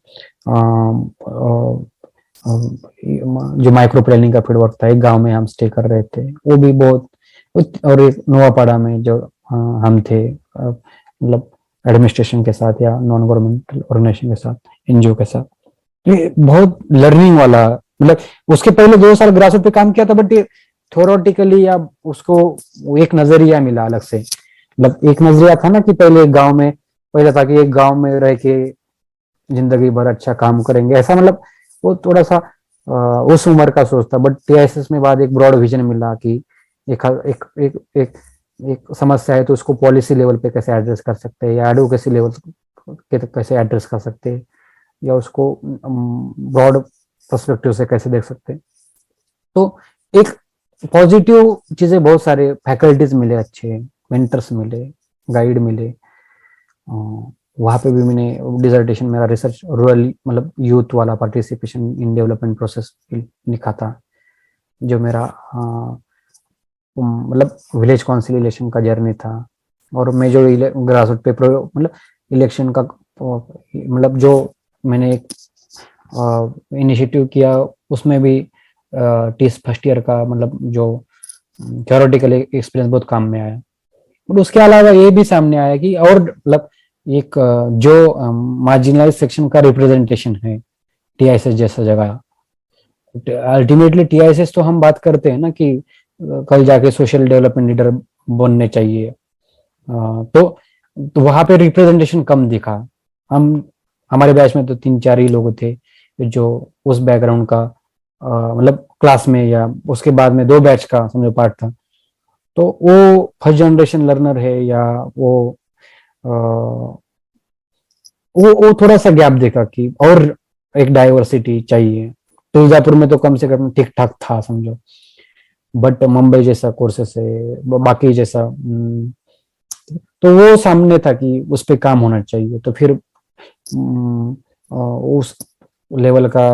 जो माइक्रो प्लानिंग का फील्ड वर्क था, एक गांव में हम स्टे कर रहे थे, वो भी बहुत, और एक नोआपाड़ा में जो हम थे, मतलब एडमिनिस्ट्रेशन के साथ या नॉन गवर्नमेंटल ऑर्गेनाइजेशन के साथ, एनजीओ के साथ। ये बहुत लर्निंग वाला, मतलब उसके पहले 2 साल ग्रासरूट पे काम किया था, बट ये थ्योरेटिकली या उसको एक नजरिया मिला अलग से। मतलब एक नजरिया था ना कि पहले गांव में, पहले था कि एक गांव में रह के जिंदगी भर अच्छा काम करेंगे, ऐसा मतलब वो थोड़ा सा उस उम्र का सोच था। बट टीआईएसएस में बाद एक ब्रॉड विजन मिला कि एक एक एक एक, एक समस्या है तो उसको पॉलिसी लेवल पे कैसे एड्रेस कर सकते हैं, या एडवोकेसी लेवल पे कैसे एड्रेस कर सकते हैं, या उसको ब्रॉड पर्सपेक्टिव से कैसे देख सकते हैं। तो एक पॉजिटिव चीजें, बहुत सारे फैकल्टीज मिले, अच्छे मेंटर्स मिले, गाइड मिले। वहाँ पे भी मैंने डिसर्टेशन, मेरा रिसर्च रूरल मतलब यूथ वाला पार्टिसिपेशन इन डेवलपमेंट प्रोसेस लिखा था, जो मेरा मतलब विलेज काउंसिलेशन का जर्नी था। और मैं जो ग्रासरूट पे मतलब इलेक्शन का मतलब जो मैंने एक इनिशिएटिव किया, उसमें भी टीएस फर्स्ट ईयर का मतलब जो थ्योरेटिकल एक्सपीरियंस बहुत काम में आया। और उसके अलावा ये भी सामने आया कि और मतलब एक जो मार्जिनलाइज सेक्शन का रिप्रेजेंटेशन है टीआईएसएस जैसा जगह। अल्टीमेटली टीआईएसएस तो हम बात करते हैं ना कि कल जाके सोशल डेवलपमेंट लीडर बनने चाहिए, तो वहां पे रिप्रेजेंटेशन कम दिखा। हम हमारे बैच में तो 3-4 ही लोग थे जो उस बैकग्राउंड का मतलब क्लास में या उसके बाद में 2 बैच का समझो पार्ट था। तो वो फर्स्ट जनरेशन लर्नर है या वो थोड़ा सा गैप देखा कि और एक डाइवर्सिटी चाहिए। तुलजापुर में तो कम से कम ठीक ठाक था समझो, बट मुंबई जैसा कोर्सेस है, बाकी जैसा तो वो सामने था कि उस पे काम होना चाहिए। तो फिर उस लेवल का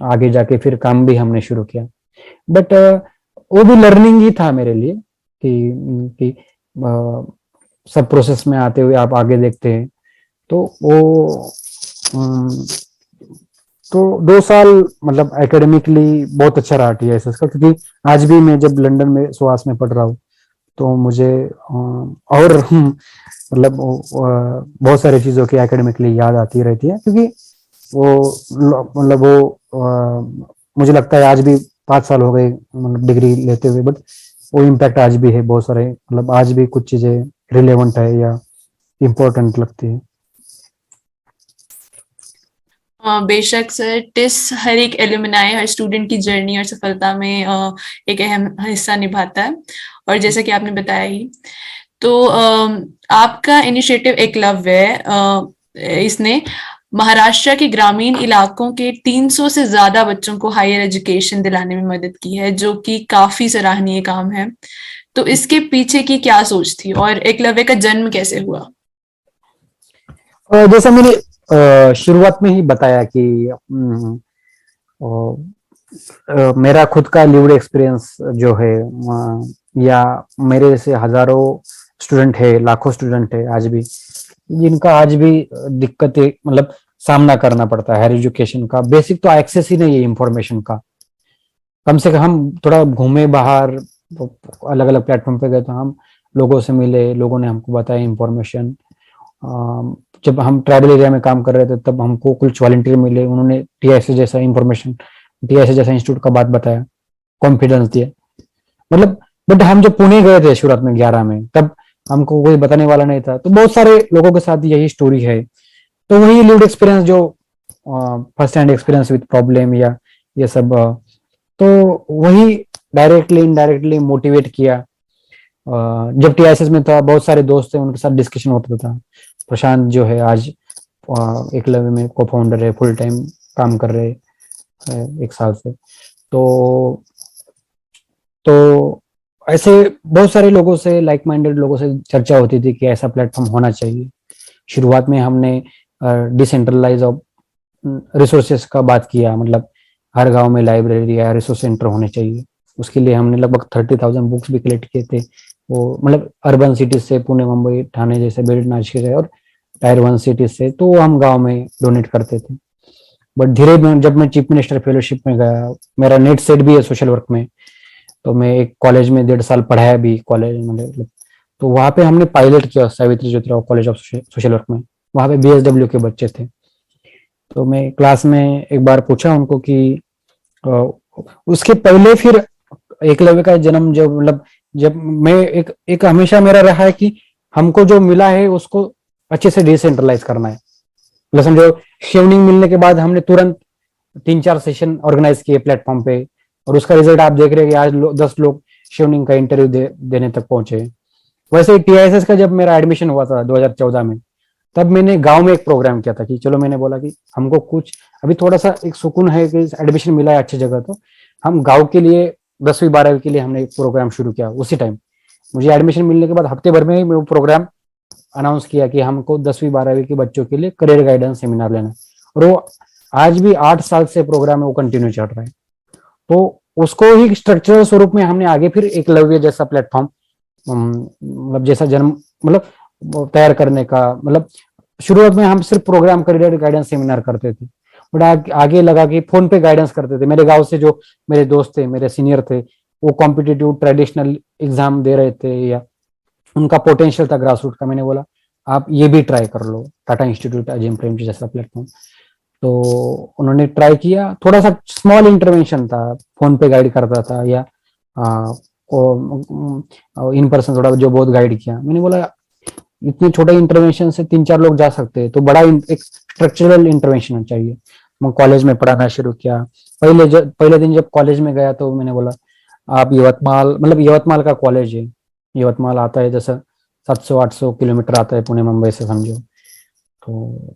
आगे जाके फिर काम भी हमने शुरू किया। बट वो भी लर्निंग ही था मेरे लिए कि सब प्रोसेस में आते हुए आप आगे देखते हैं। तो वो तो 2 साल मतलब एकेडमिकली बहुत अच्छा रहा टीएसएस का, क्योंकि आज भी मैं जब लंदन में सुहास में पढ़ रहा हूँ तो मुझे और मतलब बहुत सारी चीजों की एकेडमिकली याद आती रहती है, क्योंकि वो मतलब वो मुझे लगता है आज भी 5 साल हो गए मतलब डिग्री लेते हुए, बट वो इम्पैक्ट आज भी है बहुत सारे, मतलब आज भी कुछ चीजें रिलेवेंट है या इम्पोर्टेंट लगती है। बेशक सर, टिस हर एक एलुमनाई, हर स्टूडेंट की जर्नी और सफलता में एक अहम हिस्सा निभाता है। और जैसा कि आपने बताया ही, तो आपका इनिशिएटिव एकलव्य है, इसने महाराष्ट्र के ग्रामीण इलाकों के 300 से ज्यादा बच्चों को हायर एजुकेशन दिलाने में मदद की है, जो कि काफी सराहनीय काम है। तो इसके पीछे की क्या सोच थी और एकलव्य का जन्म कैसे हुआ? जैसा मैंने शुरुआत में ही बताया कि मेरा खुद का लिव्ड एक्सपीरियंस जो है, या मेरे जैसे हजारों स्टूडेंट है, लाखों स्टूडेंट है आज भी, जिनका आज भी दिक्कतें मतलब सामना करना पड़ता है हायर एजुकेशन का। बेसिक तो एक्सेस ही नहीं है इंफॉर्मेशन का। कम से कम हम थोड़ा घूमे बाहर, अलग अलग प्लेटफॉर्म पे गए तो हम लोगों से मिले, लोगों ने हमको बताया इंफॉर्मेशन। जब हम ट्राइबल एरिया में काम कर रहे थे तब हमको कुछ वॉलंटियर मिले, उन्होंने टीआईएसएस जैसा इंफॉर्मेशन, टीआईएसएस जैसा इंस्टीट्यूट का बात बताया, कॉन्फिडेंस दिया। मतलब बट हम जब पुणे गए थे शुरुआत में 11 में, तब हमको कोई बताने वाला नहीं था, तो बहुत सारे लोगों के साथ यही स्टोरी है। तो वही लिव्ड एक्सपीरियंस, जो first hand experience with problem या ये सब, तो वही डायरेक्टली इनडायरेक्टली मोटिवेट किया। जब टीआईएसएस में था, बहुत सारे दोस्त थे, उनके साथ डिस्कशन होता था। प्रशांत जो है आज एकलव्य में को फाउंडर है, फुल टाइम काम कर रहे हैं 1 साल से। तो ऐसे बहुत सारे लोगों से, लाइक माइंडेड लोगों से चर्चा होती थी कि ऐसा प्लेटफॉर्म होना चाहिए। शुरुआत में हमने डिसेंट्रलाइज ऑफ रिसोर्सेस का बात किया, मतलब हर गांव में लाइब्रेरी या रिसोर्स सेंटर होने चाहिए। उसके लिए हमने लगभग 30,000 बुक्स भी कलेक्ट किए थे। वो मतलब अर्बन सिटीज से, पुणे, मुंबई, ठाणे जैसे बेल्ट नाशिक और टायर 1 सिटीज से, तो हम गांव में डोनेट करते थे। बट धीरे धीरे जब मैं चीफ मिनिस्टर फेलोशिप में गया, मेरा नेट सेट भी है सोशल वर्क में, तो मैं एक कॉलेज में 1.5 साल पढ़ाया भी कॉलेज, मतलब तो वहां पे हमने पायलट किया Savitri Jyotirao college of social work में। वहां पे बीएसडब्ल्यू के बच्चे थे। तो मैं क्लास में एक बार पूछा उनको कि उसके पहले फिर एकलव्य का जन्म जब मैं एक हमेशा मेरा रहा है कि हमको जो मिला है उसको अच्छे से डिसेंट्रलाइज करना है। मतलब समझो, शेवनिंग मिलने के बाद हमने तुरंत 3-4 सेशन ऑर्गेनाइज किए प्लेटफॉर्म पे, और उसका रिजल्ट आप देख रहे हैं कि आज 10 लोग शेवनिंग का इंटरव्यू देने तक पहुंचे। वैसे ही टीआईएसएस का जब मेरा एडमिशन हुआ था 2014 में, तब मैंने गांव में एक प्रोग्राम किया था कि चलो, मैंने बोला कि हमको कुछ अभी थोड़ा सा एक सुकून है कि एडमिशन मिला है अच्छी जगह, तो हम गांव के लिए 10वीं 12वीं के लिए हमने एक प्रोग्राम शुरू किया। उसी टाइम मुझे एडमिशन मिलने के बाद हफ्ते भर में ही मैं वो प्रोग्राम अनाउंस किया कि हमको 10वीं 12वीं के बच्चों के लिए करियर गाइडेंस सेमिनार लेना है। और वो आज भी 8 साल से प्रोग्राम है, वो कंटिन्यू चल रहा है। तो उसको ही स्ट्रक्चरल स्वरूप में हमने आगे फिर एकलव्य जैसा प्लेटफॉर्म, मतलब जैसा जन्म, मतलब तैयार करने का, मतलब शुरुआत में हम सिर्फ प्रोग्राम करियर गाइडेंस सेमिनार करते थे, बट आगे लगा कि फोन पे गाइडेंस करते थे। मेरे गांव से जो मेरे दोस्त थे, मेरे सीनियर थे, वो कॉम्पिटिटिव ट्रेडिशनल एग्जाम दे रहे थे या उनका पोटेंशियल था ग्रास रूट का। मैंने बोला आप ये भी ट्राई कर लो, टाटा इंस्टीट्यूट, अजिम प्रेमजी जैसा प्लेटफॉर्म। तो उन्होंने ट्राई किया, थोड़ा सा स्मॉल इंटरवेंशन था, फोन पे गाइड करता था या इन पर्सन थोड़ा जो बहुत गाइड किया। मैंने बोला इतने छोटे इंटरवेंशन से 3-4 लोग जा सकते हैं, तो बड़ा एक स्ट्रक्चरल इंटरवेंशन चाहिए। मैं कॉलेज में पढ़ाना शुरू किया। पहले दिन जब कॉलेज में गया तो मैंने बोला आप यवतमाल, मतलब यवतमाल का कॉलेज है, यवतमाल आता है जैसा 700-800 किलोमीटर आता है पुणे मुंबई से, समझो। तो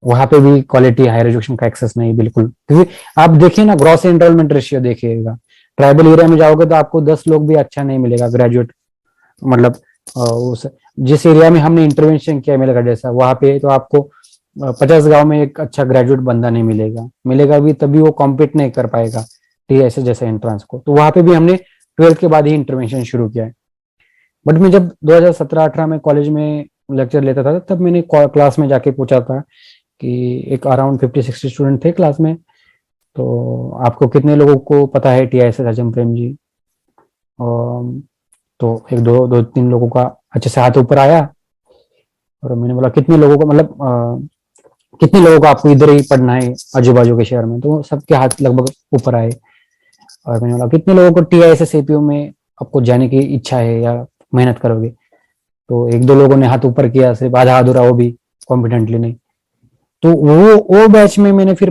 वहां पे भी क्वालिटी हायर एजुकेशन का एक्सेस नहीं बिल्कुल, क्योंकि आप देखिए ना, ग्रॉस एनरोलमेंट रेशियो देखिएगा, ट्राइबल एरिया में जाओगे तो आपको 10 लोग भी अच्छा नहीं मिलेगा ग्रेजुएट, मतलब उस जिस एरिया में हमने इंटरवेंशन किया मेलघाट जैसा, वहां पे तो आपको 50 गांव में एक अच्छा ग्रेजुएट बंदा नहीं मिलेगा भी, तभी वो कॉम्पीट नहीं कर पाएगा टीएसएस जैसे एंट्रेंस को। तो वहां पे भी हमने 12th के बाद ही इंटरवेंशन शुरू किया है। बट मैं जब 2017-18 में कॉलेज में लेक्चर लेता था, तब मैंने क्लास में जाके पूछा था कि एक अराउंड 50-60 स्टूडेंट थे क्लास में, तो आपको कितने लोगों को पता है टीआईएसएस अजम प्रेम जी? तो एक दो तीन लोगों का अच्छे से हाथ ऊपर आया, और मैंने बोला कितने लोगों को, मतलब कितने लोगों को आपको इधर ही पढ़ना है आजू बाजू के शहर में? तो सबके हाथ लगभग ऊपर आए। और मैंने बोला कितने लोगों को टीआईएसएस एपीयू में आपको जाने की इच्छा है या मेहनत करोगे? तो 1-2 लोगों ने हाथ ऊपर किया, सिर्फ आधा अधूरा, वो भी कॉन्फिडेंटली नहीं। तो वो बैच में मैंने फिर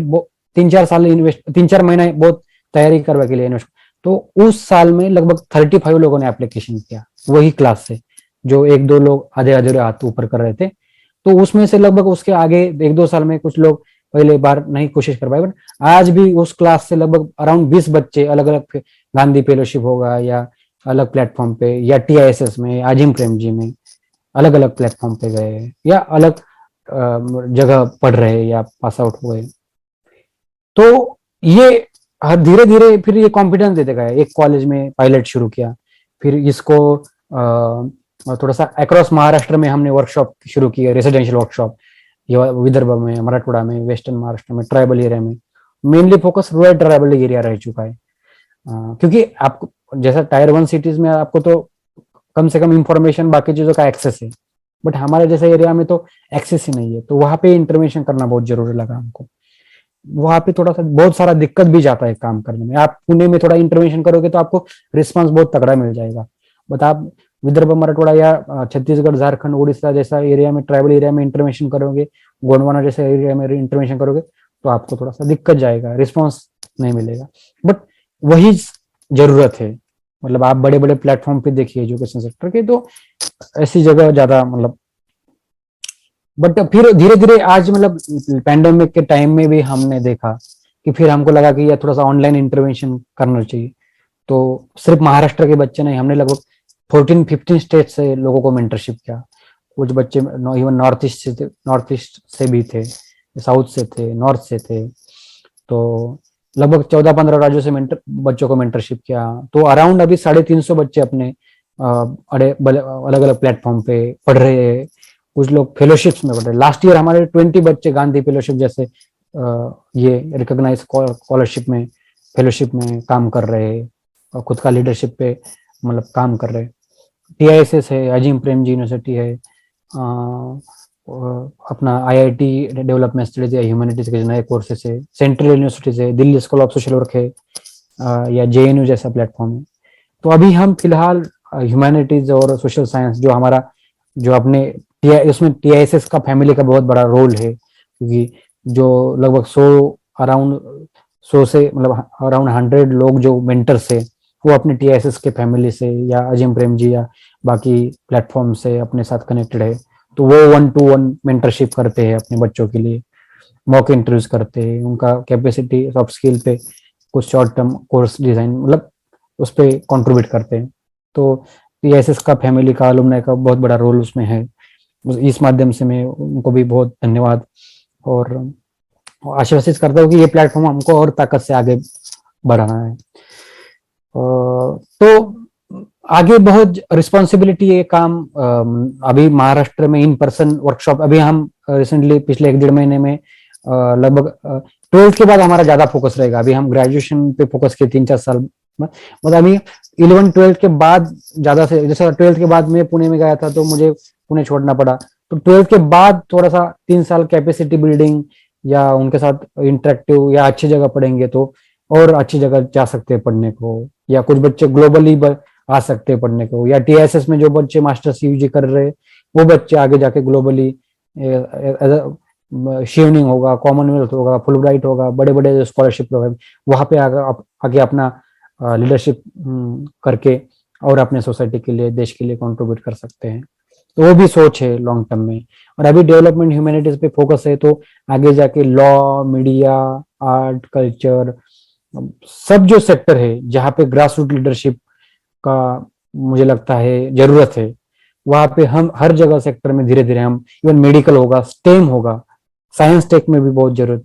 3-4 साल इन्वेस्ट, 3-4 महीना बहुत तैयारी करवा के लिए इन्वेस्ट। तो उस साल में लगभग 35 लोगों ने एप्लीकेशन किया वही क्लास से, जो 1-2 लोग आधे अधूरे हाथ ऊपर कर रहे थे। तो उसमें से लगभग उसके आगे 1-2 साल में कुछ लोग पहले बार नहीं कोशिश कर पाए, बट आज भी उस क्लास से लगभग अराउंड 20 बच्चे अलग अलग, गांधी फेलोशिप होगा या अलग प्लेटफॉर्म पे, या टीआईएसएस में, आजिम प्रेम जी में, अलग अलग प्लेटफॉर्म पे गए या अलग जगह पढ़ रहे या पास आउट हुए। तो ये धीरे धीरे फिर ये कॉन्फिडेंस देते गए। एक कॉलेज में पायलट शुरू किया, फिर इसको थोड़ा सा अक्रॉस महाराष्ट्र में हमने वर्कशॉप शुरू किए, रेसिडेंशियल वर्कशॉप, विदर्भ में, मराठवाड़ा में, वेस्टर्न महाराष्ट्र में, ट्राइबल एरिया में। Mainly focus rural tribal area रह चुका है, क्योंकि आपको जैसा टायर 1 सिटीज में आपको तो कम से कम इंफॉर्मेशन बाकी चीजों का एक्सेस है, बट हमारे जैसे एरिया में तो एक्सेस ही नहीं है। तो वहां पे इंटरवेंशन करना बहुत जरूरी लगा हमको। वहां पे थोड़ा सा बहुत सारा दिक्कत भी जाता है काम करने में। आप पुणे में थोड़ा इंटरवेंशन करोगे तो आपको रिस्पांस बहुत तगड़ा मिल जाएगा, बट आप विदर्भ मराठवाड़ा या छत्तीसगढ़ झारखंड उड़ीसा जैसा एरिया में, ट्राइबल एरिया में इंटरवेंशन करोगे, गोंडवाना जैसे एरिया में इंटरवेंशन करोगे तो आपको थोड़ा सा दिक्कत जाएगा, रिस्पॉन्स नहीं मिलेगा। बट वही जरूरत है, मतलब आप बड़े बड़े प्लेटफॉर्म पे देखिए एजुकेशन सेक्टर के, तो ऐसी जगह ज्यादा मतलब, बट फिर धीरे धीरे आज मतलब पैंडेमिक के टाइम में भी हमने देखा कि फिर हमको लगा कि यह थोड़ा सा ऑनलाइन इंटरवेंशन करना चाहिए। तो सिर्फ महाराष्ट्र के बच्चे नहीं, हमने लगभग 14-15 स्टेट से लोगों को मेंटरशिप किया। कुछ बच्चे इवन नॉर्थ ईस्ट से भी थे, साउथ से थे, नॉर्थ से थे, तो लगभग 14-15 राज्यों से बच्चों को मेंटरशिप किया। तो अराउंड अभी 350 बच्चे अपने अलग अलग प्लेटफॉर्म पे पढ़ रहे हैं। कुछ लोग फेलोशिप्स में पढ़ रहे हैं। लास्ट ईयर हमारे 20 बच्चे गांधी फेलोशिप जैसे ये रिकॉग्नाइज स्कॉलरशिप में, फेलोशिप में काम कर रहे हैं और खुद का लीडरशिप पे मतलब काम कर रहे हैं। TISS है, अजीम प्रेमजी यूनिवर्सिटी है, अपना IIT डेवलपमेंट स्टडीज या ह्यूमैनिटीज के नए कोर्सेस है, सेंट्रल यूनिवर्सिटीज है, Delhi school of social work है, या JNU जैसा प्लेटफॉर्म है। तो अभी हम फिलहाल ह्यूमैनिटीज और सोशल साइंस जो हमारा जो अपने उसमें TISS का फैमिली का बहुत बड़ा रोल है, क्योंकि जो लगभग 100 से मतलब अराउंड 100 लोग जो मेंटर्स है वो अपने TISS के फैमिली से या अजीम प्रेम जी या बाकी प्लेटफॉर्म से अपने साथ कनेक्टेड है। तो वो 1-to-1 मेंटरशिप करते हैं अपने बच्चों के लिए, मॉक इंटरव्यूज करते हैं, उनका कैपेसिटी सॉफ्ट स्किल पे कुछ शॉर्ट टर्म कोर्स डिजाइन मतलब उस पर कॉन्ट्रीब्यूट करते हैं। तो TISS का फैमिली का अलुमनाई का बहुत बड़ा रोल उसमें है। इस माध्यम से मैं उनको भी बहुत धन्यवाद और आश्वासित करता हूँ कि ये प्लेटफॉर्म हमको और ताकत से आगे बढ़ाना है। तो आगे बहुत रिस्पॉन्सिबिलिटी ये काम, अभी महाराष्ट्र में इन पर्सन वर्कशॉप अभी हम रिसेंटली पिछले 1-1.5 महीने में लगभग 12th के बाद हमारा ज्यादा फोकस रहेगा। अभी हम ग्रेजुएशन पे फोकस किए 3-4 साल, मतलब अभी 11-12 के बाद ज्यादा से, जैसे 12th के बाद मैं पुणे में गया था तो मुझे पुणे छोड़ना पड़ा, तो 12th के बाद थोड़ा सा 3 साल कैपेसिटी बिल्डिंग या उनके साथ इंटरेक्टिव या अच्छी जगह पढ़ेंगे तो और अच्छी जगह जा सकते हैं पढ़ने को, या कुछ बच्चे ग्लोबली आ सकते हैं पढ़ने को, या TISS में जो बच्चे मास्टर्स UG कर रहे हैं वो बच्चे आगे जाके ग्लोबली शेवनिंग होगा, कॉमनवेल्थ होगा, फुलब्राइट होगा, बड़े बड़े स्कॉलरशिप प्रोग्राम वहां पे आगे अपना लीडरशिप करके और अपने सोसाइटी के लिए, देश के लिए कंट्रीब्यूट कर सकते हैं। तो वो भी सोच है लॉन्ग टर्म में। और अभी डेवलपमेंट ह्यूमैनिटीज पे फोकस है, तो आगे जाके लॉ, मीडिया, आर्ट, कल्चर, सब जो सेक्टर है जहाँ पे ग्रास रूट लीडरशिप का मुझे लगता है जरूरत है, वहां पे हम हर जगह सेक्टर में धीरे धीरे हम, इवन मेडिकल होगा, स्टेम होगा, साइंस टेक में भी बहुत जरूरत।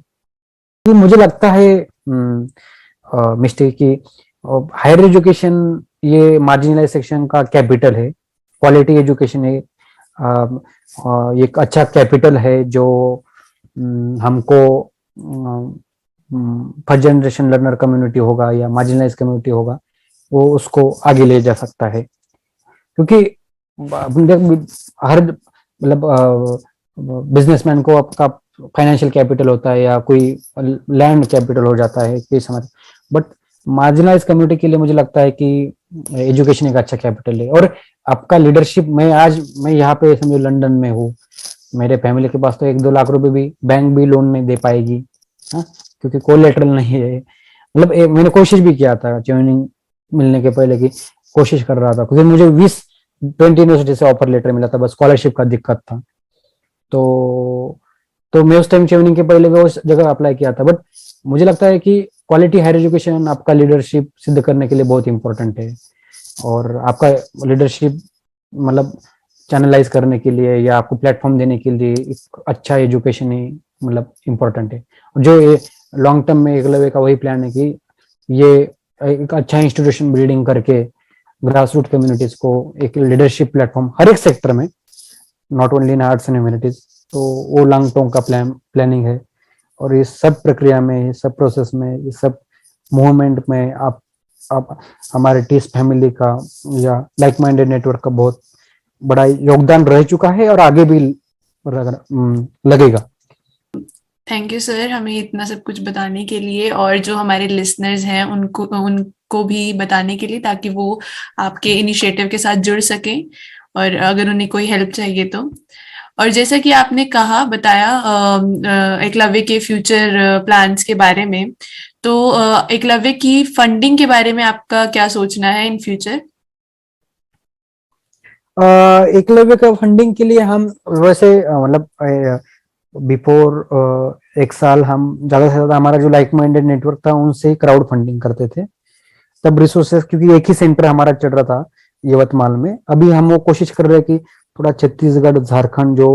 तो मुझे लगता है मिस्टेक की हायर एजुकेशन ये मार्जिनलाइज सेक्शन का कैपिटल है, क्वालिटी एजुकेशन है, एक अच्छा कैपिटल है जो हमको फर्स्ट जनरेशन लर्नर कम्युनिटी होगा या मार्जिनलाइज कम्युनिटी होगा वो उसको आगे ले जा सकता है। क्योंकि हर मतलब बिजनेसमैन को आपका फाइनेंशियल कैपिटल होता है या कोई लैंड कैपिटल हो जाता है कोई समझ, बट मार्जिनलाइज कम्युनिटी के लिए मुझे लगता है कि एजुकेशन एक अच्छा कैपिटल है। और आपका लीडरशिप, मैं यहाँ पे समझो लंदन में हूँ, मेरे फैमिली के पास तो 1-2 लाख रुपए भी बैंक भी लोन नहीं दे पाएगी, हाँ, क्योंकि कोलेटरल नहीं है। मतलब मैंने कोशिश भी किया था ज्वाइनिंग मिलने के पहले की कोशिश कर रहा था, क्योंकि मुझे 20 यूनिवर्सिटी से ऑफर लेटर मिला था, बस स्कॉलरशिप का दिक्कत था। तो मैं उस टाइम ज्वाइनिंग के पहले मैं उस जगह अप्लाई किया था। बट मुझे लगता है कि क्वालिटी हायर एजुकेशन आपका लीडरशिप सिद्ध करने के लिए बहुत इंपॉर्टेंट है, और आपका लीडरशिप मतलब चैनलाइज करने के लिए या आपको प्लेटफॉर्म देने के लिए एक अच्छा एजुकेशन ही मतलब इम्पोर्टेंट है। जो ये लॉन्ग टर्म में एकलव्य का वही प्लान है कि ये एक अच्छा इंस्टीट्यूशन बिल्डिंग करके ग्रास रूट कम्युनिटीज को एक लीडरशिप प्लेटफॉर्म हर एक सेक्टर में, not only in arts and humanities, तो वो लॉन्ग टर्म का प्लानिंग है। और इस सब प्रक्रिया में, इस सब प्रोसेस में, इस सब मूवमेंट में आप हमारे टीस फैमिली का या लाइक माइंडेड नेटवर्क का बहुत बड़ा योगदान रह चुका है और आगे भी लगेगा। थैंक यू सर, हमें इतना सब कुछ बताने के लिए। और जो हमारे लिसनर्स हैं उनको को भी बताने के लिए, ताकि वो आपके इनिशिएटिव के साथ जुड़ सकें और अगर उन्हें कोई हेल्प चाहिए तो। और जैसा कि आपने कहा बताया एकलव्य के फ्यूचर प्लान्स के बारे में, तो एकलव्य की फंडिंग के बारे में आपका क्या सोचना है इन फ्यूचर? एकलव्य का फंडिंग के लिए हम वैसे मतलब बिफोर एक साल हम ज्यादा से ज्यादा हमारा जो लाइक माइंडेड नेटवर्क था उनसे क्राउड फंडिंग करते थे। तब रिसोर्सेस, क्योंकि एक ही सेंटर हमारा चल रहा था यवतमाल में, अभी हम वो कोशिश कर रहे हैं कि थोड़ा छत्तीसगढ़ झारखंड जो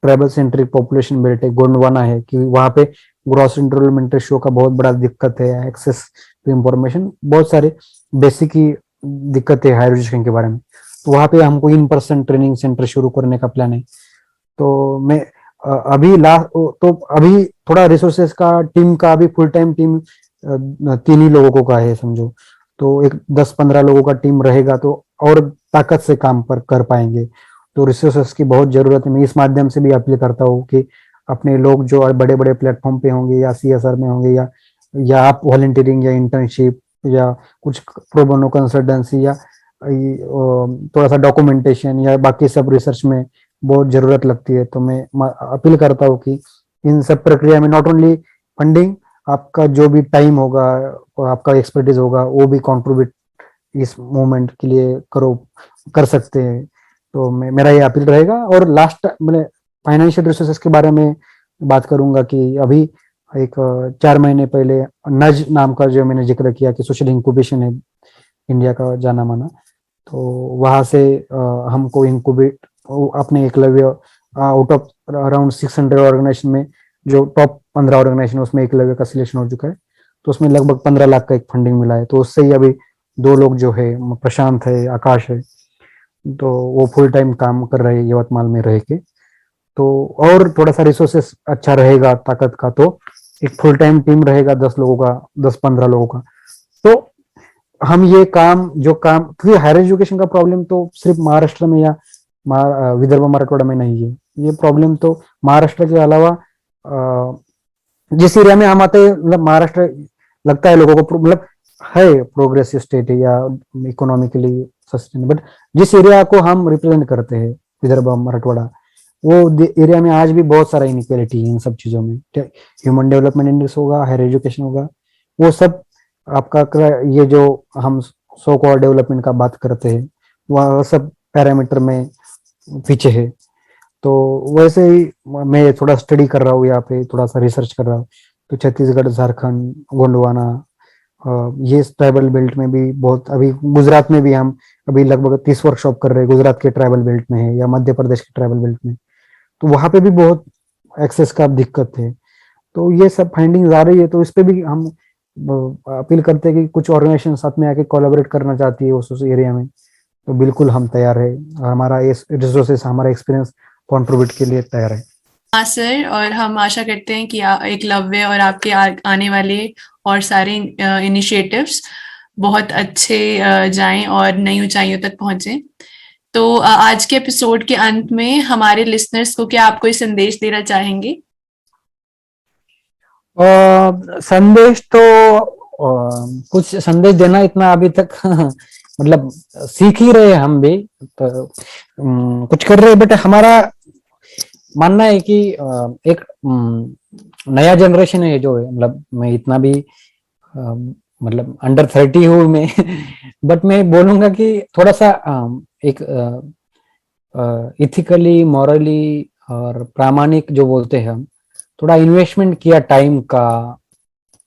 ट्राइबल सेंट्रिक पॉपुलेशन बेल्ट है, गोंडवाना है, कि वहाँ पे ग्रॉस एनरोलमेंट रेशियो का बहुत बड़ा दिक्कत है, एक्सेस टू इंफॉर्मेशन, बहुत सारे बेसिक ही दिक्कत है हायर एजुकेशन के बारे में। तो वहाँ पे हमको इन पर्सन ट्रेनिंग सेंटर शुरू करने का प्लान है। तो मैं अभी लास्ट तो अभी थोड़ा रिसोर्सेस का टीम का अभी फुल टाइम टीम 3 ही लोगों का है समझो, तो एक 10-15 लोगों का टीम रहेगा तो और ताकत से काम पर कर पाएंगे। तो रिसोर्सेस की बहुत जरूरत है। मैं इस माध्यम से भी अपील करता हूँ कि अपने लोग जो बड़े बड़े प्लेटफॉर्म पे होंगे या CSR में होंगे या आप वॉलंटियरिंग या इंटर्नशिप या कुछ प्रो बोनो कंसल्टेंसी या थोड़ा सा डॉक्यूमेंटेशन या बाकी सब रिसर्च में बहुत जरूरत लगती है। तो मैं अपील करता हूँ कि इन सब प्रक्रिया में नॉट ओनली फंडिंग, आपका जो भी टाइम होगा और आपका एक्सपर्टीज होगा वो भी कंट्रीब्यूट इस मूवमेंट के लिए कर सकते हैं। तो मेरा ये अपील रहेगा। और लास्ट मैंने फाइनेंशियल रिसोर्सेस के बारे में बात करूंगा कि अभी एक 4 महीने पहले नज नाम का जो मैंने जिक्र किया कि सोशल इंक्यूबेशन है इंडिया का जाना माना, तो वहां से हमको इंक्यूबेट अपने Eklavya out of around 600 organisation में जो टॉप 15 ऑर्गेनाइजेशन उसमें एकलव्य का सिलेक्शन हो चुका है। तो उसमें लगभग 15 लाख का एक फंडिंग मिला है। तो उससे ही अभी 2 लोग जो है, प्रशांत है, आकाश है, तो वो फुल टाइम काम कर रहे हैं यवतमाल में रह के। तो और थोड़ा सा रिसोर्सेस अच्छा रहेगा ताकत का, तो एक फुल टाइम टीम रहेगा 10 लोगों का, 10-15 लोगों का। तो हम ये काम जो काम, क्योंकि हायर एजुकेशन का प्रॉब्लम तो सिर्फ महाराष्ट्र में या विदर्भ मराठवाड़ा में नहीं है, ये प्रॉब्लम तो महाराष्ट्र के अलावा जिस एरिया में हम आते हैं, मतलब महाराष्ट्र लगता है लोगों को मतलब है प्रोग्रेसिव स्टेट है या इकोनॉमिकली सस्टेनेबल, बट जिस एरिया को हम रिप्रेजेंट करते हैं विदर्भ मराठवाड़ा, वो एरिया में आज भी बहुत सारा इनइक्वालिटी है इन सब चीजों में। ह्यूमन डेवलपमेंट इंडेक्स होगा, हायर एजुकेशन होगा, वो सब आपका ये जो हम सो कॉल्ड डेवलपमेंट का बात करते हैं वह सब पैरामीटर में पीछे है। तो वैसे ही मैं थोड़ा स्टडी कर रहा हूँ यहाँ पे, थोड़ा सा रिसर्च कर रहा हूँ। तो छत्तीसगढ़, झारखंड, गोंडवाना, ये ट्राइबल बेल्ट में भी बहुत, अभी गुजरात में भी हम अभी लगभग 30 वर्कशॉप कर रहे हैं, गुजरात के ट्राइबल बेल्ट में है या मध्य प्रदेश के ट्राइबल बेल्ट में। तो वहां पे भी बहुत एक्सेस का दिक्कत है। तो ये सब फाइंडिंग्स आ रही है, तो इस पे भी हम अपील करते हैं कि कुछ ऑर्गेनाइजेशन साथ में आके कोलैबोरेट करना चाहती है उस एरिया में, तो बिल्कुल हम तैयार है। हमारा ये रिसोर्सेस, हमारा एक्सपीरियंस कंट्रीब्यूट के लिए तैयार है। हाँ सर, और हम आशा करते हैं कि एकलव्य और आपके आने वाले और सारे इनिशिएटिव्स बहुत अच्छे जाएं और नई ऊंचाइयों तक पहुंचे। तो आज के एपिसोड के अंत में हमारे लिसनर्स को क्या आप कोई संदेश देना चाहेंगे? संदेश तो कुछ संदेश देना इतना अभी तक मतलब सीख ही रहे हम भी, तो कुछ कर रहे, बट हमारा मानना है कि एक नया जनरेशन है जो है, मतलब मैं इतना भी मतलब अंडर 30 हूँ मैं बट मैं बोलूंगा कि थोड़ा सा एक इथिकली, मॉरली और प्रामाणिक जो बोलते हैं हम, थोड़ा इन्वेस्टमेंट किया टाइम का,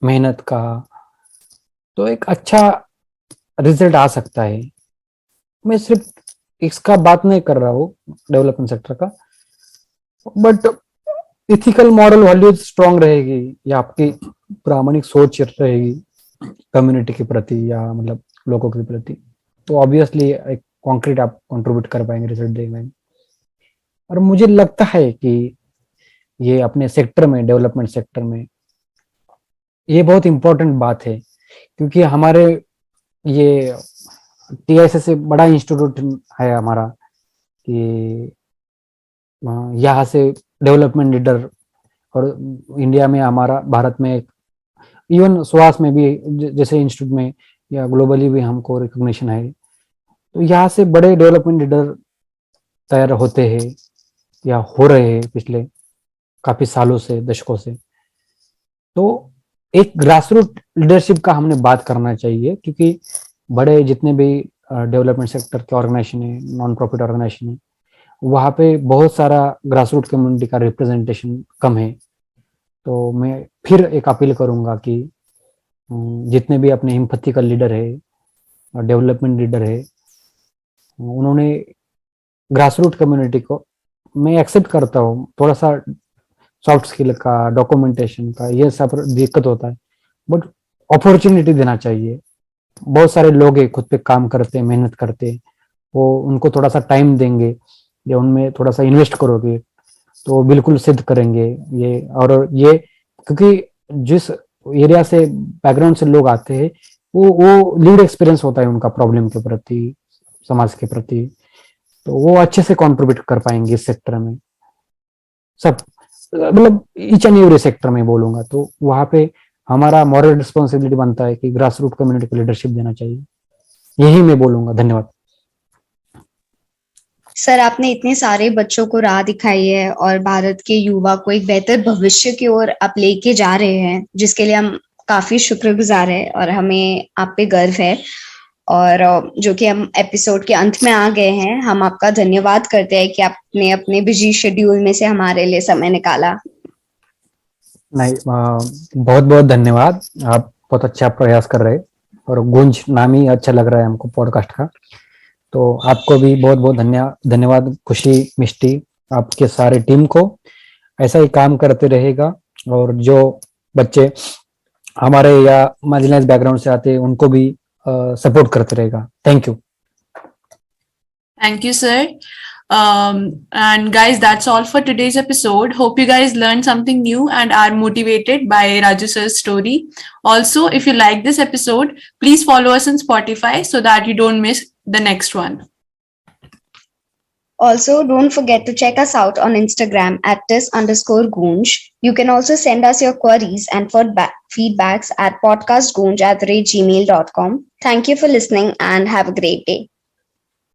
मेहनत का, तो एक अच्छा रिजल्ट आ सकता है। मैं सिर्फ इसका बात नहीं कर रहा हूँ डेवलपमेंट सेक्टर का, but ethical moral values strong रहेगी या आपकी प्रामाणिक सोच रहेगी कम्युनिटी के प्रति या मतलब लोगों के प्रति, तो ऑब्वियसली एक कॉन्क्रीट आप कंट्रीब्यूट कर पाएंगे, रिजल्ट दे पाएंगे। और मुझे लगता है कि ये अपने सेक्टर में, डेवलपमेंट सेक्टर में ये बहुत इंपॉर्टेंट बात है, क्योंकि हमारे ये TISS से बड़ा इंस्टीट्यूट है हमारा, कि यहाँ से डेवलपमेंट लीडर, और इंडिया में हमारा, भारत में इवन स्वास्थ्य में भी जैसे इंस्टीट्यूट में या ग्लोबली भी हमको रिकॉग्निशन है। तो यहाँ से बड़े डेवलपमेंट लीडर तैयार होते हैं या हो रहे हैं पिछले काफी सालों से, दशकों से। तो एक ग्रासरूट लीडरशिप का हमने बात करना चाहिए, क्योंकि बड़े जितने भी डेवलपमेंट सेक्टर के ऑर्गेनाइजेशन है, नॉन प्रॉफिट ऑर्गेनाइजेशन है, वहाँ पे बहुत सारा ग्रासरूट कम्युनिटी का रिप्रेजेंटेशन कम है। तो मैं फिर एक अपील करूंगा कि जितने भी अपने हिम्पति का लीडर है, डेवलपमेंट लीडर है, उन्होंने ग्रासरूट कम्युनिटी को, मैं एक्सेप्ट करता हूँ थोड़ा सा सॉफ्ट स्किल का, डॉक्यूमेंटेशन का, ये सब दिक्कत होता है, बट अपॉर्चुनिटी देना चाहिए। बहुत सारे लोग हैं खुद पे काम करते, मेहनत करते, वो उनको थोड़ा सा टाइम देंगे या उनमें थोड़ा सा इन्वेस्ट करोगे तो वो बिल्कुल सिद्ध करेंगे ये। और ये क्योंकि जिस एरिया से, बैकग्राउंड से लोग आते हैं, वो लीड एक्सपीरियंस होता है उनका प्रॉब्लम के प्रति, समाज के प्रति, तो वो अच्छे से कंट्रीब्यूट कर पाएंगे इस सेक्टर में, सब मतलब ईच एंड एवरी सेक्टर में बोलूंगा। तो वहां पे हमारा मॉरल रिस्पॉन्सिबिलिटी बनता है कि ग्रास रूट कम्युनिटी को लीडरशिप देना चाहिए, यही मैं बोलूंगा। धन्यवाद। सर, आपने इतने सारे बच्चों को राह दिखाई है और भारत के युवा को एक बेहतर भविष्य की ओर आप लेके जा रहे हैं, जिसके लिए हम काफी शुक्रगुजार है और हमें आप पे गर्व है। और जो कि हम एपिसोड के अंत में आ गए हैं, हम आपका धन्यवाद करते हैं कि आपने अपने बिजी शेड्यूल में से हमारे लिए समय निकाला। नहीं, बहुत बहुत धन्यवाद। आप बहुत अच्छा प्रयास कर रहे हैं और गुंज नाम ही अच्छा लग रहा है हमको पॉडकास्ट का। तो आपको भी बहुत बहुत धन्यवाद खुशी, मिष्टी, आपके सारे टीम को। ऐसा ही काम करते रहेगा और जो बच्चे हमारे या मार्जिनलाइज बैकग्राउंड से आते हैं उनको भी सपोर्ट करते रहेगा। Thank you. Thank you, sir. And guys, that's all for today's episode. Hope you guys learned something new and are motivated by Raju sir's story. Also, if you like this episode, please follow us on Spotify so that you don't miss the next one. Also, don't forget to check us out on Instagram at @tis_goonj. You can also send us your queries and feedbacks at podcastgoonj@gmail.com. Thank you for listening and have a great day.